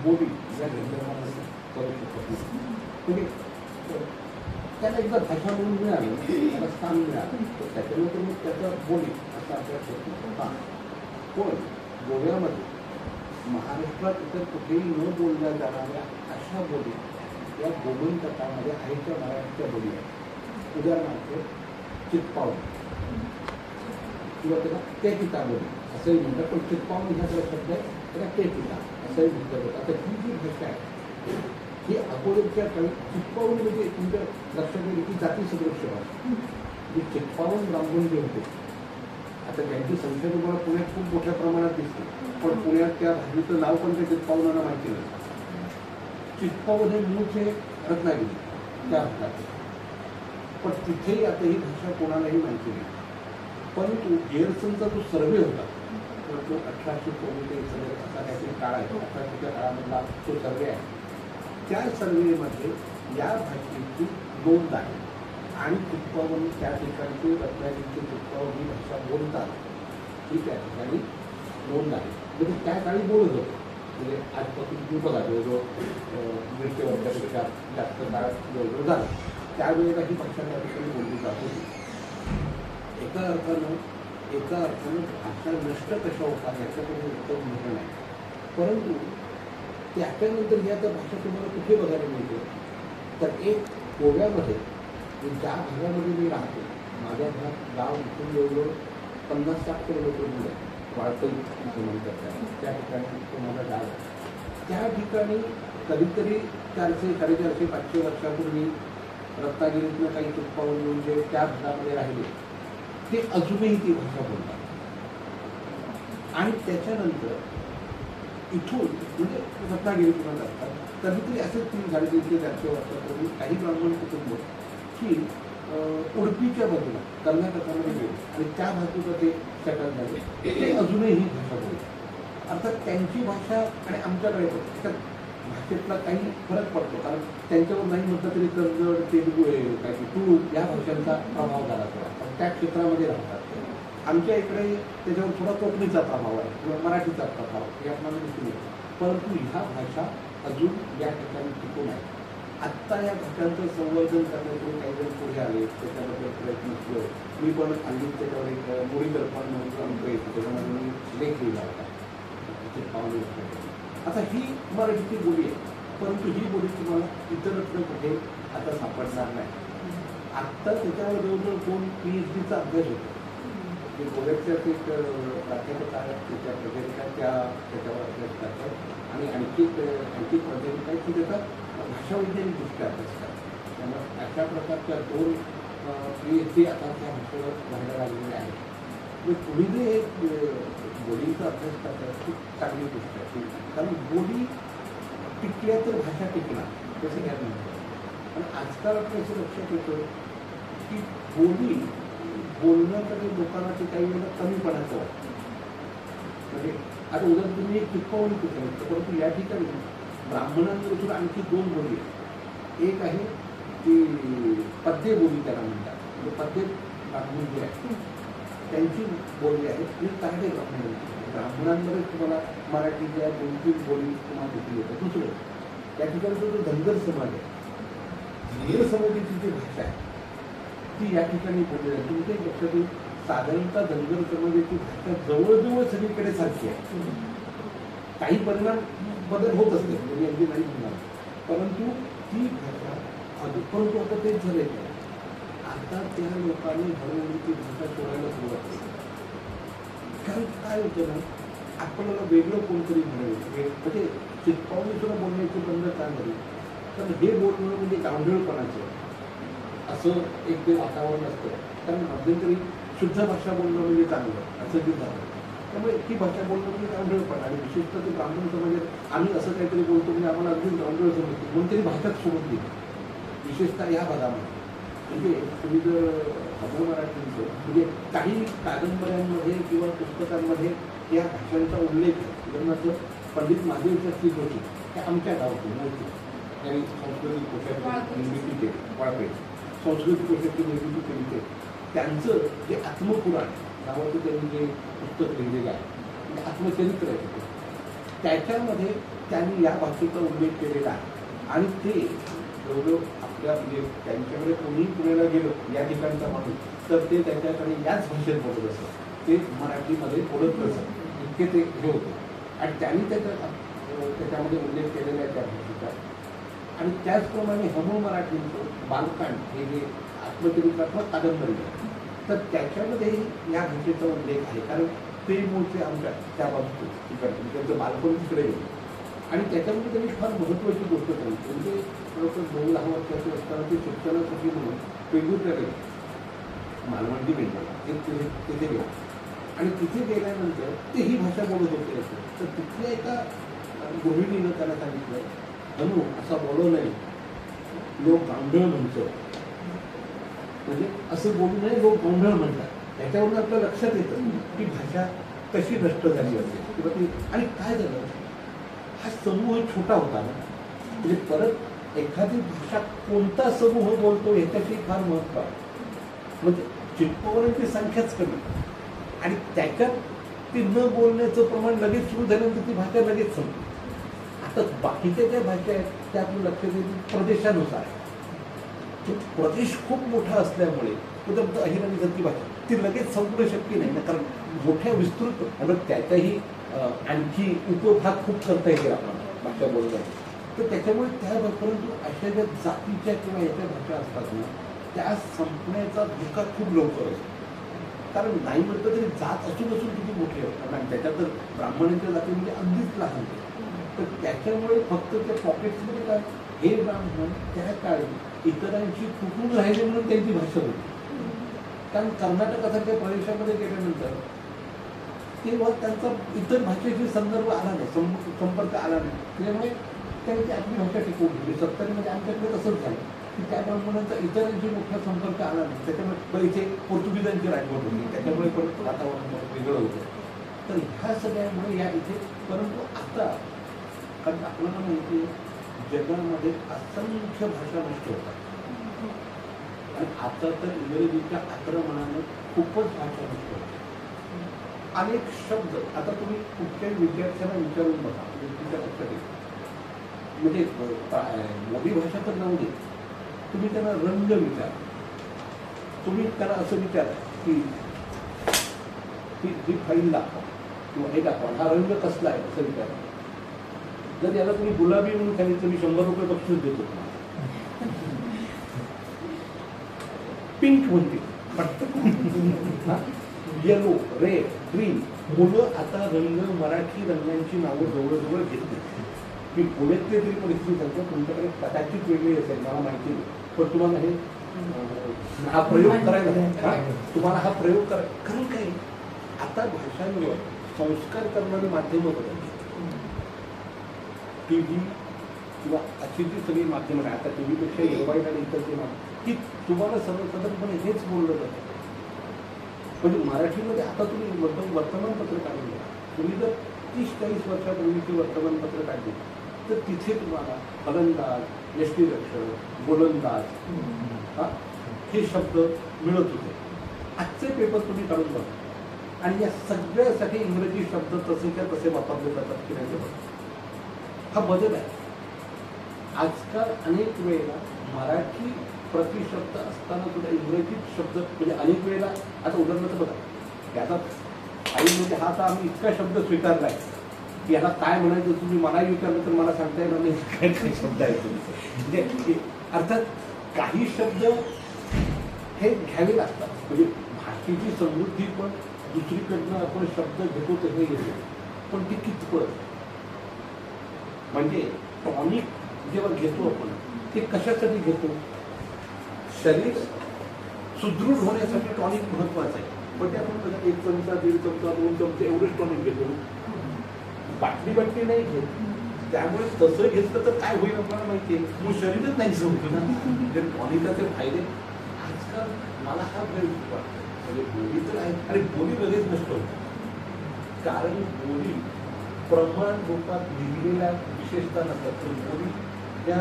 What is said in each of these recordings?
बोली या गंधर्वांना करू शकत नाही. म्हणजे त्याला एकदा भाषा म्हणून मिळालं, त्याला स्थान मिळालं, तर त्याच्यानंतर मग त्याचा बोली असा अभ्यास होतो. हा पण गोव्यामध्ये महाराष्ट्रात इतर कुठेही न बोलल्या जाणाऱ्या अशा बोली या गोमंतकामध्ये आईच्या मराठीच्या बोली आहेत. उदाहरणार्थ चित्पावून किंवा त्याला केकिता बोली असंही म्हणतात, पण चित्पावून हा त्याला शब्द आहे, त्याला केकिता असंही म्हटलं जातं. आता ही जी भाषा आहे ही अगोदरच्या काळी चित्पावून म्हणजे तुमच्या लक्षात येईल की जाती सदृश्य भाषा. जी चित्पावून ब्राह्मण जे होते, आता त्यांची संख्या तुम्हाला पुण्यात खूप मोठ्या प्रमाणात दिसते, पण पुण्यात त्या भाषेचं नाव पण त्या चित्पावनांना माहिती नसतं. चित्पावन हे मूळचे रत्नागिरी त्या भागात, पण तिथेही आता ही भाषा कोणालाही माहिती नाही. परंतु गेरसनचा जो सर्वे होता, तर तो 1844 असा काहीतरी काळ आहे, 1800च्या काळामधला तो सर्वे आहे. त्या सर्वेमध्ये या भाषेची नोंद आहे आणि चित्पावन त्या ठिकाणचे रत्नागिरीचे चित्पावन ही भाषा बोलतात ही त्या ठिकाणी नोंद आहे. म्हणजे त्या काळी बोलत होतं. म्हणजे आजपासून तुम्ही बघा जवळजवळ 150 वर्षापेक्षा जास्त काळ जवळजवळ झाला, त्यावेळेला ही भाषा त्या ठिकाणी बोलली जात होती. एका अर्थानं भाषा नष्ट कशा होतात याच्याकडे उत्तर म्हणणं नाही, परंतु त्याच्यानंतर ही आता भाषा तुम्हाला कुठे बघायला मिळते, तर एक गोव्यामध्ये ज्या भागामध्ये मी राहतो, माझ्या गाव इथून जवळजवळ 50-60 किलोमीटर दूर आहे, वाळपई असं म्हणतात त्या ठिकाणी तो माझा गाव आहे. त्या ठिकाणी कधीतरी 400, 450, 500 वर्षापूर्वी रत्नागिरीतनं काही चित्पावून येऊन जे त्या भागामध्ये राहिले ते अजूनही ती भाषा बोलतात. आणि त्याच्यानंतर इथून म्हणजे रत्नागिरीतून असतात कधीतरी असेच 300-450 वर्षापूर्वी काही ब्राह्मण कुटुंब की उडपीच्या बाजूला कर्नाटकामध्ये गेले आणि त्या बाजूला ते सेटल झाले, ते अजूनही ही भाषा बोलतात. अर्थात त्यांची भाषा आणि आमच्याकडे त्याच्यात भाषेतला काही फरक पडतो, कारण त्यांच्यावर नाही म्हटलं तरी कन्नड, तेलुगू, काही तुळू या भाषांचा प्रभाव झाला थोडा, त्या क्षेत्रामध्ये राहतात. आमच्या इकडे त्याच्यावर थोडा कोकणीचा प्रभाव आहे किंवा मराठीचा प्रभाव हे आपल्याला दिसून येतो, परंतु ह्या भाषा अजून या ठिकाणी टिकून आहे. आत्ता या भाषांचं संवर्धन करण्यासाठी काही जण पुढे आले, त्याच्याबद्दल प्रयत्न केले. मी पण हल्ली त्याच्यावर एक मुळी दर्पण म्हणून आमचं येतो, त्याच्यामध्ये मी लेख लिहिला होता पावणे. आता ही मराठीची बोली आहे, परंतु ही बोली तुम्हाला इतरत्र कुठे आता सापडणार नाही. आत्ता त्याच्यावर जवळजवळ 2 PhDचा अभ्यास होतो. जे गोव्याच्याच एक प्राध्यापक आहेत, त्याच्या प्राध्यापिका त्याच्यावर अभ्यास करतात आणि आणखी प्राध्यापिका आहेत की त्याचा भाषावैज्ञानिकदृष्ट्या अभ्यास करतात. त्यामुळे अशा प्रकारच्या 2 PhD आता त्या भाषेवर व्हायला लागलेल्या आहेत. तुम्ही जे बोलीचा अभ्यास करतात खूप चांगली गोष्ट आहे, कारण बोली टिकल्या तर भाषा टिकणार तसं घ्या म्हणतो. पण आजकाल आपल्या असं लक्षात येतं की बोली बोलण्याकडे लोकांना ते काही वेळेला कमीपणाचं वाटतं. म्हणजे आता उदाहरण तुम्ही एक चित्पावून कुठे, परंतु या ठिकाणी ब्राह्मणांबरोबर आणखी 2 बोली आहेत. एक आहे की पद्य बोली त्याला म्हणतात, म्हणजे पद्य ब्राह्मण जे आहे त्यांची बोली आहे ती काही ब्राह्मणांमध्ये तुम्हाला मराठीच्या 2-3 बोली तुम्हाला दिसून येतात. दुसरं त्या ठिकाणी जो धनगर समाज आहे, धनगर समाजाची जी भाषा आहे ती या ठिकाणी बोलली जाते. तुमच्या लक्षात येईल साधारणतः धनगर समाजाची भाषा जवळजवळ सगळीकडे सारखी आहे. काही परिणाम बदल होत असते म्हणजे अगदी नाही म्हणणार, परंतु ती भाषा परंतु आता तेच झालंय का आता त्या लोकांनी हळूहळू ती भाषा सोडायला सुरुवात केली. कारण काय होतं ना, आपल्याला वेगळं कोणतरी म्हणावे म्हणजे चित्पावणी सुद्धा बोलण्याची बंद काय झाली, कारण हे बोलणं म्हणजे गावढळपणाचं असं एक ते वातावरण असतं. कारण मध्यंतरी शुद्ध भाषा बोलणं म्हणजे चांगलं असं ते झालं. त्यामुळे ती भाषा बोलणं म्हणजे गावढळपणा आणि विशेषतः ते ब्राह्मण समाजात आम्ही असं काहीतरी बोलतो म्हणजे आम्हाला अगदी गावढळ समजतो म्हणून तरी भाषाच सोडून दिली, विशेषतः या भागामध्ये. म्हणजे तुम्ही जर अभय मराठींचं म्हणजे काही कादंबऱ्यांमध्ये किंवा पुस्तकांमध्ये या भाषांचा उल्लेख आहे. उदाहरणार्थ पंडित महादेव शास्त्री जोशी हे आमच्या गावातून नव्हते, त्यांनी संस्कृतिक कोशाची निर्मिती केली, वाळपेठ संस्कृतिक कोशाची निर्मिती केली. ते त्यांचं जे आत्मपुराण नावाचं त्यांनी जे पुस्तक लिहिलेलं आहे म्हणजे आत्मचरित्र आहे ते, त्याच्यामध्ये त्यांनी या भाषेचा उल्लेख केलेला आहे. आणि ते एवढं आपल्या म्हणजे त्यांच्याकडे कोणीही पुण्याला गेलं या ठिकाणचा माणूस तर ते त्याच्याकडे याच भाषेत बोलत असत, ते मराठीमध्ये बोलत नसत, इतके ते हे होतं. आणि त्यांनी त्याच्यामध्ये उल्लेख केलेला आहे त्या भाषेचा. आणि त्याचप्रमाणे हमू मराठींचं बालकांड हे जे आत्मचरित्रात्मक कादंबरी आहे तर त्याच्यामध्येही या भाषेचा उल्लेख आहे. कारण ते मूळचे आमच्या त्या बाबतीत तिकडे त्यांचं बालपण तिकडे गेलं. आणि त्याच्यामध्ये त्यांनी फार महत्त्वाची गोष्ट सांगितली. म्हणजे जवळपास 9-10 वर्षाचे असताना ते शिक्षणासाठी म्हणून पेंडूरकडे गेले, मालवणी पेंडूर तिथे गेले. आणि तिथे गेल्यानंतर ते ही भाषा बोलत होते असं. तर तिथल्या एका गृहिणीनं त्याला सांगितलं, हनु असा बोलू नाही, लोक गांधळ म्हणतो. म्हणजे असं बोलू नये, लोक गोंधळ म्हणतात. त्याच्यावरून आपल्या लक्षात येतं की भाषा कशी नष्ट झाली असेल किंवा ती. आणि काय झालं, हा समूह छोटा होता ना, म्हणजे परत एखादी भाषा कोणता समूह बोलतो याच्याशी फार महत्व आहे. म्हणजे चिटकवण्याची संख्याच कमी आणि त्याच्यात ती न बोलण्याचं प्रमाण लगेच सुरू झाल्यानंतर ती भाषा लगेच संपली. आता बाकीच्या ज्या भाषा आहेत त्या आपलं लक्ष देतील प्रदेशानुसार आहे. तो प्रदेश खूप मोठा असल्यामुळे उदाहरणार्थ अहिराणीसारखी भाषा ती लगेच संपणं शक्य नाही ना, कारण मोठ्या विस्तृत आणि त्याच्याही आणखी उपभाग खूप करता येतील आपल्याला भाषा बोलता. तर त्याच्यामुळे त्या परंतु अशा ज्या जातीच्या किंवा याच्या भाषा असतात ना त्या संपण्याचा धोका खूप लवकर असतो. कारण नाही म्हटलं तरी जात असून किती मोठी असतात आणि त्याच्यात तर ब्राह्मणांच्या जाती म्हणजे अगदीच लहान होते. तर त्याच्यामुळे फक्त त्या पॉकेट्समध्ये काय हे ब्राह्मण त्या काळी इतरांशी तुटून राहिले म्हणून त्यांची भाषा होती. कारण कर्नाटकासारख्या प्रदेशामध्ये गेल्यानंतर तेव्हा त्यांचा इतर भाषेशी संदर्भ आला नाही, संपर्क आला नाही. त्यामुळे त्यांनी आपली भाषा टिकवून ठेवली. 70मध्ये आमच्याकडे तसंच झालं की त्या ब्राह्मणांचा इतरांशी मोठा संपर्क आला नाही. त्याच्यामुळे इथे पोर्तुगीजांची राजवट होती, त्याच्यामुळे परत वातावरण वेगळं होतं. तर ह्या सगळ्यामुळे या इथे, परंतु आता कारण आपल्याला माहिती आहे जगामध्ये असंख्य भाषा नष्ट होतात आणि आता तर इंग्रजीच्या आक्रमणाने खूपच भाषा नष्ट होतात. अनेक शब्द आता तुम्ही कुठल्याही विद्यार्थ्यांना विचारून बघा, तुमच्या लक्षात येईल. म्हणजे मोठी भाषा तर जाऊ दे, तुम्ही त्यांना रंग विचारा, तुम्ही त्यांना असं विचारा की ही फाईल दाखवा किंवा हे दाखवा, हा रंग कसला आहे असं विचारा. जर याला तुम्ही गुलाबी म्हणून सांगितलं मी 100 रुपये बक्षीस देतो तुम्हाला. पिंक म्हणते, येलो, रेड, ग्रीन. मुलं आता रंग, मराठी रंगांची नावं जवळजवळ घेतली. मी पुण्यातली तरी परिस्थिती सांगतो, तुमच्याकडे कदाचित वेगळी असेल मला माहिती नाही, पण तुम्हाला हे हा प्रयोग करायला, तुम्हाला हा प्रयोग करायला. कारण काय आता भाषांवर संस्कार करणारी माध्यमं बदलली. टीव्ही किंवा अशी जी सगळी माध्यमं आहे, आता टीव्हीपेक्षा मोबाईल आणि इतर जे की तुम्हाला सर्वसाधारणपणे हेच बोललं जातं. म्हणजे मराठीमध्ये आता तुम्ही वर्तमानपत्र काढून घ्या, तुम्ही जर 30-40 वर्षापूर्वीची वर्तमानपत्र काढली तर तिथे तुम्हाला फलंदाज, यष्टीरक्षक, गोलंदाज हे शब्द मिळत होते. आजचे पेपर तुम्ही काढून बघा आणि या सगळ्यासाठी इंग्रजी शब्द तसेच्या तसे वापरले जातात की नाही बघा. हा बदल आहे. आजकाल अनेक वेळेला मराठी प्रतिशब्द असताना सुद्धा इंग्रजी शब्द म्हणजे अनेक वेळेला, आता उदाहरणार्थ बघा याचा आई म्हणजे हा तर आम्ही इतका शब्द स्वीकारला आहे की याला काय म्हणायचं तुम्ही मला विचारलं तर मला सांगता येणार नाही काय काय शब्द आहे तुम्ही. म्हणजे अर्थात काही शब्द हे घ्यावे लागतात. म्हणजे भाषेची समृद्धी पण दुसरीकडनं आपण शब्द घेतो ते हे घेतो, पण ती कितपत. म्हणजे टॉनिक जेव्हा घेतो आपण ते कशासाठी घेतो, शरीर सुदृढ होण्यासाठी टॉनिक महत्वाचं आहे. पण ते आपण 1 चमचा, 1.5 चमचा, 2 चमचे एवढेच टॉनिक घेतो, बाटली नाही घेत. त्यामुळे तसं घेतलं तर काय होईल आपल्याला माहिती आहे, मग शरीरच नाही संपलं ना. म्हणजे टॉनिकाचे फायदे आजकाल मला हा प्रयोग वाटतो. म्हणजे बोली तर आहे आणि बोली लगेच नष्ट होते. कारण बोली प्रमाण रूपात लिहिलेल्या विशेषता नसतात, तर बोली त्या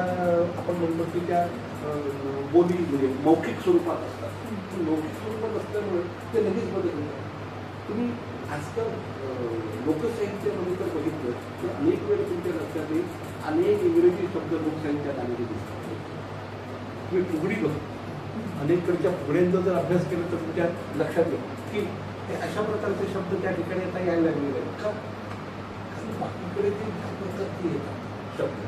आपण म्हणतो की त्या बोली म्हणजे मौखिक स्वरूपात असतात. मौखिक स्वरूपात असल्यामुळे ते लगेच बदल होतात. तुम्ही खासकर लोकसाहित्यामध्ये जर बघितलं तर अनेक वेळ तुमच्या लक्षात येईल अनेक इंग्रजी शब्द लोकसाहित्यात आलेले दिसतात. तुम्ही फुगडी बघा, अनेककडच्या फुगड्यांचा जर अभ्यास केला तर तुमच्या लक्षात येईल की हे अशा प्रकारचे शब्द त्या ठिकाणी आता यायला लागलेले आहेत. का? कारण बाकीकडे ते ज्या प्रकारचे येतात शब्द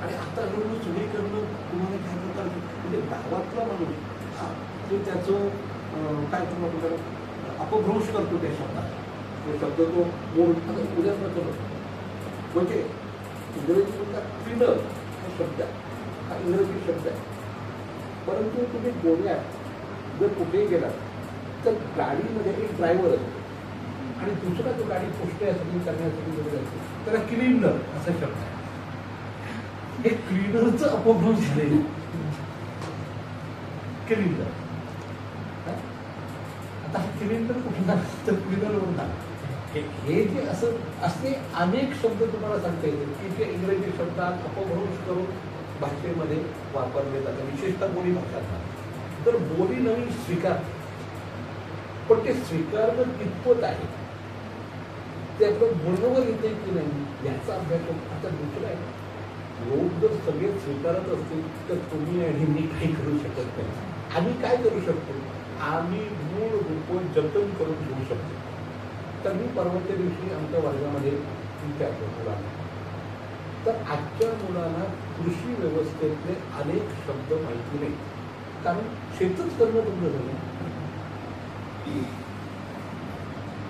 आणि आता हळूहळू सगळीकडनं तुम्हाला काय प्रकारचे म्हणजे गावातला माणूस हा तो त्याचं काय तुम्हाला अपभ्रंश करतो त्या शब्दात. तो शब्द तो मोड उद्या करतो म्हणजे इंग्रजी म्हणतात क्लीनर हा शब्द आहे, हा इंग्रजी शब्द आहे. परंतु तुम्ही गोव्यात जर कुठेही गेलात तर गाडीमध्ये एक ड्रायव्हर असतो आणि दुसरा तो गाडी पुसण्यासाठी करण्यासाठी वगैरे असतो, त्याला क्लीनर असा शब्द आहे. हे क्लीनरचं अपभ्रंश झालेलं क्लीनर. आता हा क्लीनर कुठला तर क्लीनरवरून आला. हे जे असं असे अनेक शब्द तुम्हाला सांगता येतील की जे इंग्रजी शब्दात अपभ्रंश करून भाषेमध्ये वापरले जातात, विशेषतः बोली भाषांना. तर बोली नवीन स्वीकार, पण ते स्वीकारणं कितपत आहे ते आपलं बोलण्यावर येते की नाही याचा अभ्यास. आता दुसरं आहे, लोक जर सगळे स्वीकारत असतील तर तुम्ही आणि मी काही करू शकत नाही. आम्ही काय करू शकतो, आम्ही मूळ रूप जतन करून घेऊ शकतो. तर मी परवाच्या दिवशी आमच्या वर्गामध्ये विचारतो मुलांना, तर आजच्या मुलांना कृषी व्यवस्थेतले अनेक शब्द माहिती नाही, कारण शेतच करणं बंद झालं.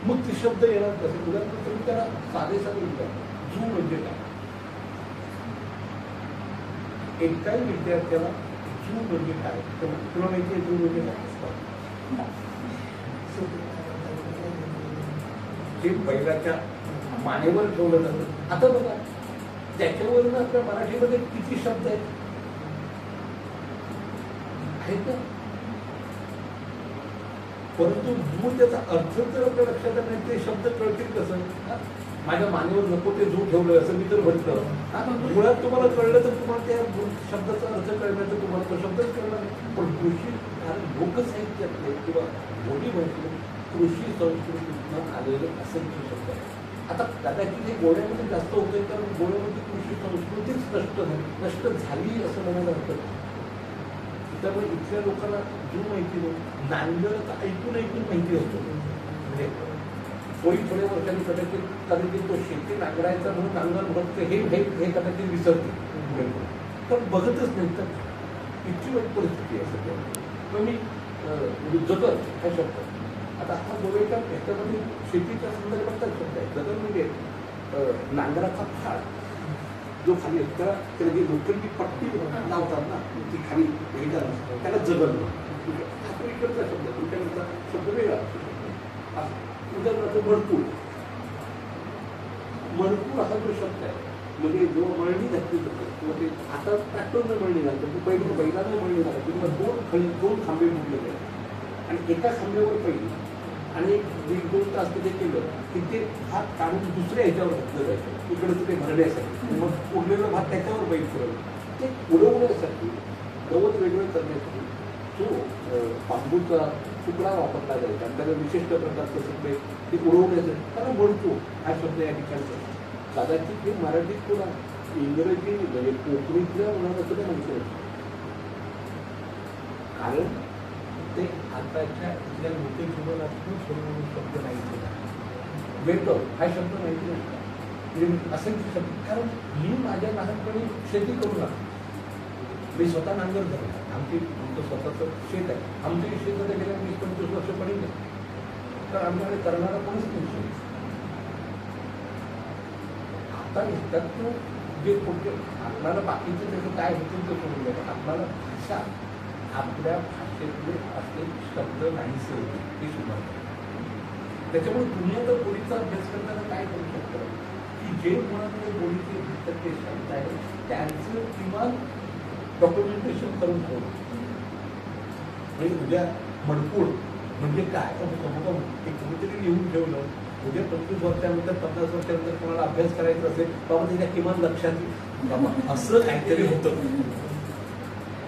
मग ते शब्द येणार कसे? उदाहरण तुम्ही त्याला साधे विचार, झू म्हणजे काय? एकाही विद्यार्थ्याला झू म्हणजे काय तुला माहिती आहे? झू म्हणजे काय? जे बैलाच्या मानेवर ठेवलं जातं. आता बघा त्याच्यावरून आपल्या मराठीमध्ये किती शब्द आहेत ना, परंतु झू त्याचा अर्थ जर आपल्या लक्षात नाही ते शब्द कळतील कसं? माझ्या मानेवर नको ते झू ठेवलं असं मी तर म्हटलं. मुळात तुम्हाला कळलं तर तुम्हाला त्या शब्दाचा अर्थ कळण्याचं तुम्हाला तो शब्दच कळणार नाही. पण कृषी कारण लोकसाहित्यातले किंवा बोली भाषेत कृषी संस्कृतीतून आलेले असंख्य शब्द आहेत. आता कदाचित हे गोव्यामध्ये जास्त होते कारण गोव्यामध्ये कृषी संस्कृतीच नष्ट झाली असं म्हणायला हरकत नाही. त्यामुळे इथल्या लोकांना जो माहिती नाही, नांगर ऐकून माहिती असतो. म्हणजे थोड्या वर्षांनी कदाचित तो शेती नांगरायचा म्हणून नांगर बघते हे कदाचित विसरते, पण बघतच नाही. तर इतकी वाईट परिस्थिती आहे सध्या. मग मी जगत हा शब्द, आता हा गोव्याच्या ह्याच्यामध्ये शेतीच्या संदर्भात शब्द आहे. जगत म्हणजे नांगराचा फाळ जो खाली असतो त्याला जी लोखंडी पट्टी लावतात ना ती खाली वेगळा नसतो, त्याला जगल. हा इकडचा शब्द, तुमच्याकडचा शब्द वेगळा असतो. उदाहरणार्थ मणकूळ हा जो शब्द आहे म्हणजे जो मळणी घातली जाते किंवा ते आता ट्रॅक्टरनं मळणी घालतात, पहिले बैलानं मळणी घालायची किंवा दोन खांबे मोडलेले आहेत आणि एका खांब्यावर पहिली आणि 1-2 तास ते केलं की ते भात काढून दुसऱ्या ह्याच्यावर घातलं जायचं इकडचं ते भरण्यासाठी. मग उरलेलं भात त्याच्यावर बैल फिरवलं. ते उडवण्यासाठी गवत वेगळं करण्यासाठी जो बांबूचा तुकडा वापरला जायचा आणि त्याला विशिष्ट प्रकारचं सगळे ते उडवण्यासाठी त्याला म्हणतो हा शब्द या ठिकाणी. कदाचित हे मराठीत तुला इंग्रजी म्हणजे कोकणीतल्या मुलांना सुद्धा माहिती आहे, कारण ते आताच्या इथल्या लोक जीवनातून सोडून शब्द माहिती नाही. वेटो हा शब्द माहिती नाही म्हणजे असंख्य शब्द. कारण मी माझ्या लहानपणी शेती करू लागलो. मी स्वतः नांगर झालो. आमचं स्वतःचं शेत आहे. आमच्या शेतात गेल्या 20-25 वर्ष पडली नाही, तर आमच्याकडे करणारा कोणीच नाही. आता त्यातून जे कुठे आपल्याला बाकीचे त्याचं काय होतील ते सोडून द्यायचं. आपल्याला भाषा आपल्या भाषेतले असले शब्द नाहीसे होते हे सुद्धा. त्याच्यामुळे तुम्ही आता बोलीचा अभ्यास करताना काय करू शकता की जे मुळात बोलीचे घटक ते शब्द आहेत त्यांचं किमान डॉक्युमेंटेशन करून ठेवलं. म्हणजे उद्या मणकूळ म्हणजे काय ते कुठेतरी लिहून ठेवलं. उद्या 25 वर्षानंतर 50 वर्षानंतर कोणाला अभ्यास करायचा असेल बाबा त्याच्या किमान लक्षात बाबा असं काहीतरी होतं,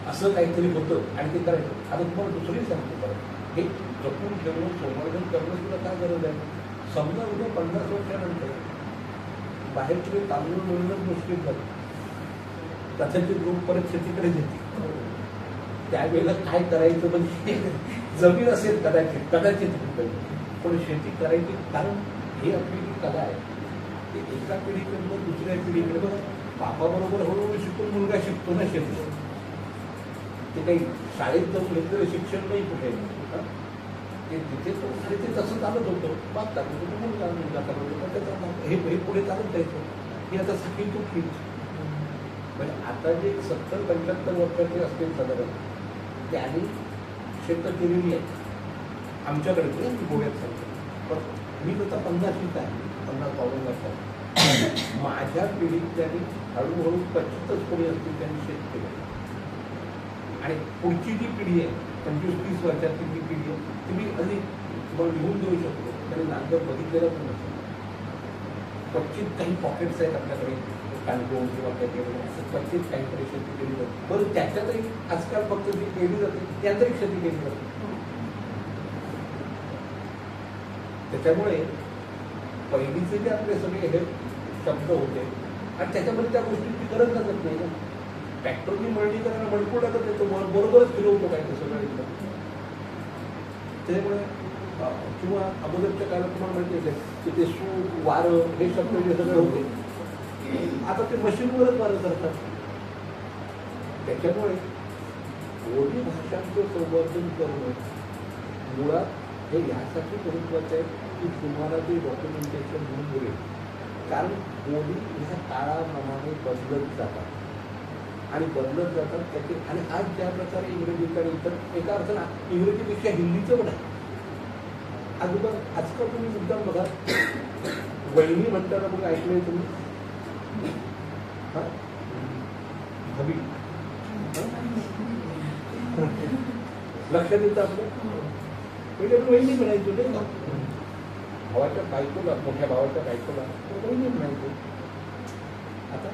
असं काहीतरी होतं आणि ते करायचं. आता तुम्हाला दुसरी सांगतो परत, हे जपून ठेवणं संवर्धन करणं सुद्धा काय गरज आहे. समजा उद्या 50 वर्षानंतर बाहेरकडे तांदूळ मिळणं मुश्किल झालं, कदाचित लोक परत शेतीकडे येतील. त्यावेळेला काय करायचं म्हणजे जमीन असेल कदाचित पण शेती करायची, कारण ही आपली जी कला आहे ती एका पिढीकडनं दुसऱ्या पिढीकडे बघा. बापाबरोबर हळूहळू शिकून मुलगा शिकतो ना शेती. ते काही शाळेत जाऊन घेतलेलं शिक्षण नाही कुठे, ते तिथे तो आणि ते तसं चालत होतं. बाप चालत होतं, मुलगा चालत होता, त्याचा हे पुढे चालत जायचं. ही आता सगळी तुटली. म्हणजे आता जे 70-75 वर्षाचे असतील साधारण, त्यांनी शेतं केलेली आहेत आमच्याकडे. मी गोव्यात सांगतो, पण मी तर 50शीच आहे, 50-52 वर्षात. माझ्या पिढीत त्यांनी हळूहळू 25च कोणी असतील त्यांनी शेत केलं. आणि पुढची जी पिढी आहे 25-30 वर्षातली जी पिढी आहे ती मी अधिक तुम्हाला लिहून देऊ शकतो. त्यांनी नांगर बघितलेलं पण नसतं. क्वचित काही पॉकेट्स आहेत आपल्याकडे कानकोण किंवा त्याच्याकडे असं क्वचित काहीतरी शेती केली जाते. बरं त्याच्यातही आजकाल फक्त जी केली जाते त्यातही शेती केली जाते. त्याच्यामुळे पहिलीचे जे आपले सगळे हे शब्द होते आणि त्याच्यामध्ये त्या गोष्टींची गरज लागत नाही ना. ट्रॅक्टरनी मळणी करायला मणकूर टाकत येतो, बरोबरच फिरवतो काय ते सगळं इथलं. त्यामुळे किंवा अगोदरच्या काळात तुम्हाला माहिती आहे की ते सूर वारं हे शब्द जे सगळे होते, आता ते मशीनवरच वारं करतात. त्याच्यामुळे बोली भाषांचं संवर्धन करणं मुळात हे यासाठी महत्वाचं आहे की तुम्हाला ते डॉक्युमेंटेशन म्हणून मिळेल. कारण बोली ह्या काळाप्रमाणे बदलत जातात आणि बदलत जातात त्याचे. आणि आज ज्या प्रकारे इंग्रजीकडे इतर एका अर्थानं इंग्रजीपेक्षा हिंदीचं पण आहे. अगोदर आजकाल तुम्ही मुद्दाम बघा, वहिनी म्हणताना बघा ऐकलंय तुम्ही, हवी लक्षात येतं आपलं. पहिले आपण वहिनी म्हणायचो नाही का, भावाच्या बायकोला, मोठ्या भावाच्या बायकोला वहिनी म्हणायचो. आता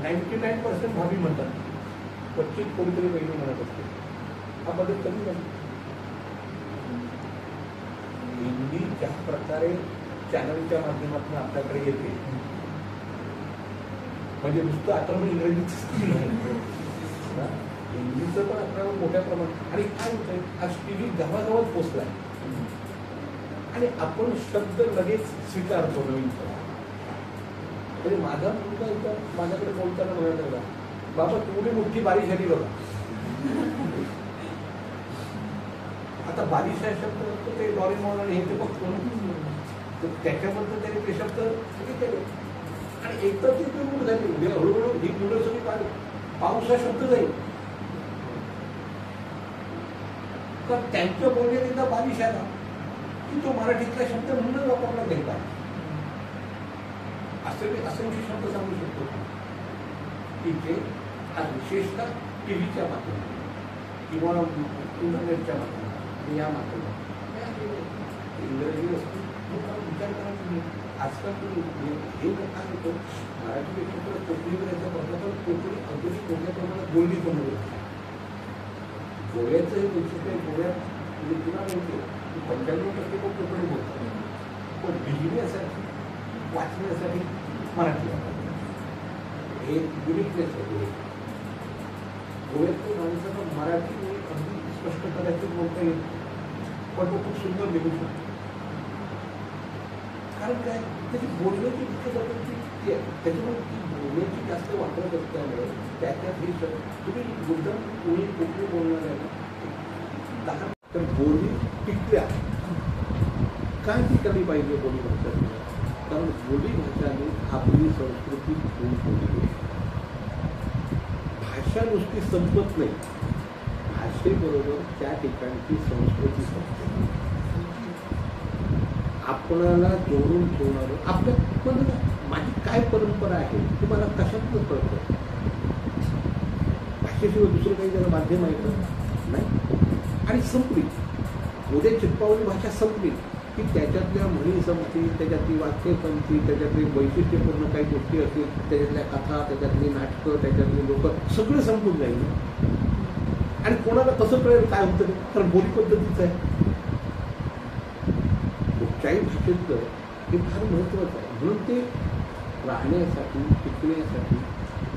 99% भाभी म्हणतात, 25 कोणीतरी वहिनी म्हणत असते. हा बदल कधी नाही. हिंदी ज्या प्रकारे चॅनलच्या माध्यमातून आपल्याकडे येते, म्हणजे नुसतं आक्रमण इंग्रजीच हिंदीचं पण आपल्याला मोठ्या प्रमाणात. आणि काय होतंय, आज टीव्ही गावागावात पोचलाय आणि आपण शब्द लगेच स्वीकारतो नवीन. म्हणजे माझा मुलगा एकदा माझ्याकडे बोलताना म्हणायला लागला, बाबा तेवढी मोठी बारिश झाली बघा. आता बारिश हा शब्द ते डॉरेमॉन आणि हे ते बघतो ना, तर त्याच्याबद्दल त्याने ते शब्द केले आणि एकदा ती मूळ झाली. हळूहळू ही मुलं सगळी पाऊस हा शब्द जाईल. तर त्यांच्या बोलण्यात एकदा बारिश आला की तो मराठीतला शब्द म्हणूनच वापरला गेला. असंख्य शब्द सांगू शकतो की जे आज विशेषतः टीव्हीच्या माध्यमातून किंवा इंटरनेटच्या माध्यमातून या माध्यमातून इंग्रजी विचार करा तुम्ही. आजकाल तुम्ही हे काय होतं, मराठी व्यक्तीकडे कोकणी करायचा बघा, पण कोकणी अगदी मोठ्या प्रमाणात बोलली समोर होती. गोव्याचं हे वैशिष्ट्य आहे. गोव्यात म्हणजे तुला माहिती आहे की 95% लोक कोकणी बोलतात, पण लिहिण्यासाठी वाचण्यासाठी मराठी वापरतात. हे युनिकनेस आहे. गोव्यातल्या माणसाला मराठी अगदी स्पष्ट कदाचित बोलता येईल, पण तो खूप सुंदर लिहू शकतो. कारण काय, त्याची बोलण्याची पद्धती आहे, त्याच्यामुळे ती बोलण्याची जास्त वापरत असल्यामुळे त्याच्यात हे तुम्ही मुद्दाम कोणी कोकणी बोलणार आहे ना, 10 तर बोली टिकल्या काय टिकली पाहिजे बोली भाषा. कारण बोली भाषाने आपली संस्कृती खूप बोलली. भाषा नुसती संपत नाही, भाषेबरोबर त्या ठिकाणची संस्कृती संपते. आपणाला जोडून ठेवणारं आपल्या माझी काय परंपरा आहे ते मला कशातनं कळतं. भाषेशिवाय दुसरं काही त्याला माध्यम आहे का नाही. आणि संपली उद्या चिटपावली भाषा संपली की त्याच्यातल्या म्हणी संपतील, त्याच्यातली वाक्य संपतील, त्याच्यातली वैशिष्ट्यपूर्ण काही गोष्टी असतील, त्याच्यातल्या कथा, त्याच्यातली नाटकं, त्याच्यातली लोक सगळं संपून जाईल. आणि कोणाला कसं कळेल काय होतं, कारण बोली पद्धतीच आहे. कुठच्याही भाषेतलं हे फार महत्त्वाचं आहे. म्हणून ते राहण्यासाठी, टिकण्यासाठी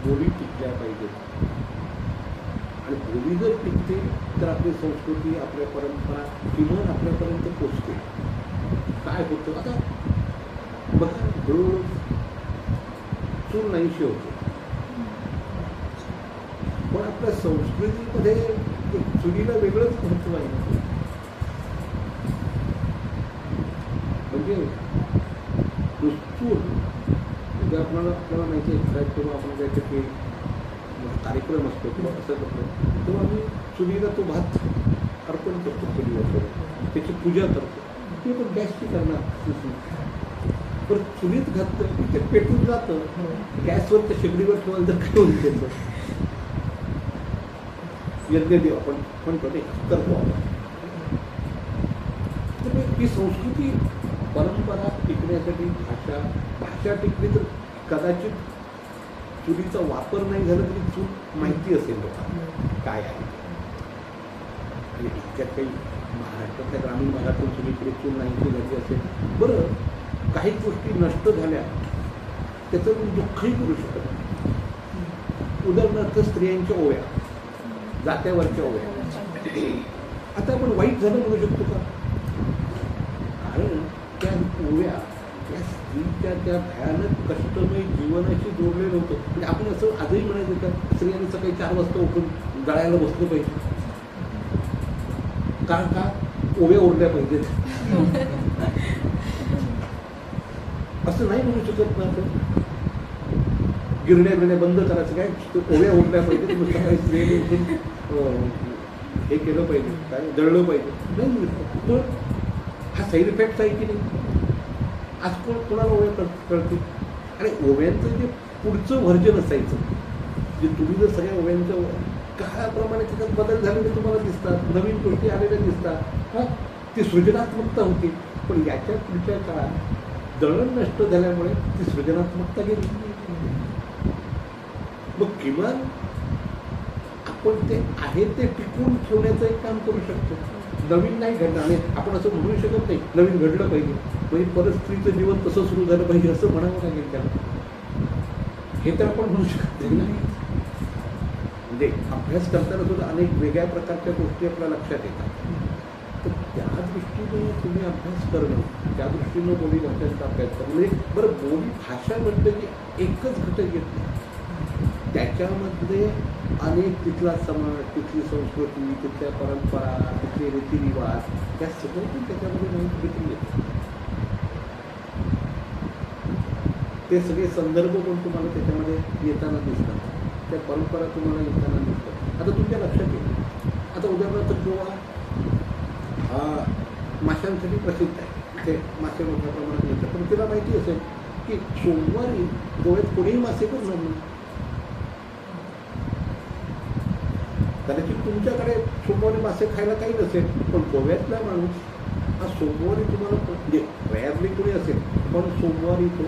बोली टिकल्या पाहिजेत. आणि बोली जर टिकते तर आपली संस्कृती, आपल्या परंपरा किमान आपल्यापर्यंत पोचते. काय होतं आता बघा, हळूहळू चूल नाहीशी होते. पण आपल्या संस्कृतीमध्ये चुलीला वेगळंच महत्व आहे. म्हणजे चूल म्हणजे आपल्याला माहिती आहे, तेव्हा आपण काहीतरी कार्यक्रम असतो किंवा असं करतो तेव्हा आम्ही चुलीला तो भात अर्पण करतो, चुलीवर त्याची पूजा करतो. ती पण गॅसची करणार, पण चुलीत घातलं की ते पेटून जातं. गॅसवर त्या शेगडीवर ठेवायला जर काय होईल त्याचं यज्ञदेव आपण म्हणतो ते करतो आपण. तर ही संस्कृती, परंपरा टिकण्यासाठी भाषा टिकली तर कदाचित चुलीचा वापर नाही झाला तरी चूल माहिती असेल लोकांना काय आहे. आणि इतक्यात काही महाराष्ट्रातल्या ग्रामीण भागातून चुलीकडे चूल नाहीची झाली असेल. बरं, काही गोष्टी नष्ट झाल्या त्याचं मी दुःखही करू शकत नाही. उदाहरणार्थ स्त्रियांच्या ओव्या, जात्यावरच्या ओव्या, आता आपण वाईट झालं म्हणू शकतो का? कारण त्या ओव्या त्या स्त्रीच्या त्या भयानक कष्टमय जीवनाशी जोडलेलं होतं. म्हणजे आपण असं आजही म्हणायचं का स्त्रियांनी सकाळी 4 वाजता उठून जळायला बसलं पाहिजे, कारण का ओव्या ओढल्या पाहिजेत असं नाही म्हणू शकत ना आपण. गिरण्या बंद करायचं काय, ओव्या ओढल्या पाहिजे, तुम्ही सकाळी स्त्रियांनी उठून हे केलं पाहिजे, काय जळलं पाहिजे नाही म्हणू शकत. पण हा साईड इफेक्ट आहे की नाही? आज कोणाला ओव्या कळतील? आणि ओव्यांचं जे पुढचं व्हर्जन असायचं, जे तुम्ही जर सगळ्या ओव्यांचं काळाप्रमाणे त्याच्यात बदल झालेले तुम्हाला दिसतात, नवीन गोष्टी आलेल्या दिसतात, ती सृजनात्मकता होती. पण याच्या पुढच्या काळात दळण नष्ट झाल्यामुळे ती सृजनात्मकता गेली. मग किमान आपण ते आहे ते टिकवून ठेवण्याचं एक काम करू शकतो. नवीन नाही घडणार, आणि आपण असं म्हणू शकत नाही नवीन घडलं पाहिजे म्हणजे परत स्त्रीचं जीवन तसं सुरू झालं पाहिजे असं म्हणावं लागेल त्याला. हे तर आपण म्हणू शकत नाही. म्हणजे अभ्यास करताना सुद्धा अनेक वेगळ्या प्रकारच्या गोष्टी आपल्या लक्षात येतात. तर त्या दृष्टीने तुम्ही अभ्यास करणं, त्या दृष्टीनं बोली भाषेचा अभ्यास करणं. म्हणजे बरं, बोली भाषा म्हटलं की एकच घटक येत नाही, त्याच्यामध्ये अनेक तिथला समाज, तिथली संस्कृती, तिथल्या परंपरा, तिथले रीतिरिवाज या सगळं पण त्याच्यामध्ये माहिती घेतली येते. ते सगळे संदर्भ पण तुम्हाला त्याच्यामध्ये येताना दिसतात, त्या परंपरा तुम्हाला येताना दिसतात. आता तुमच्या लक्षात येईल, आता उदाहरणार्थ गोवा हा माशांसाठी प्रसिद्ध आहे, ते मासे मोठ्या प्रमाणात मिळतात. पण तुला माहिती असेल की सोमवारी गोव्यात कोणीही मासे करणार नाही. कदाचित तुमच्याकडे सोमवारी मासे खायला काही नसेल, पण गोव्यातला माणूस हा सोमवारी तुम्हाला म्हणजे रेअरली कोणी असेल पण सोमवारी तो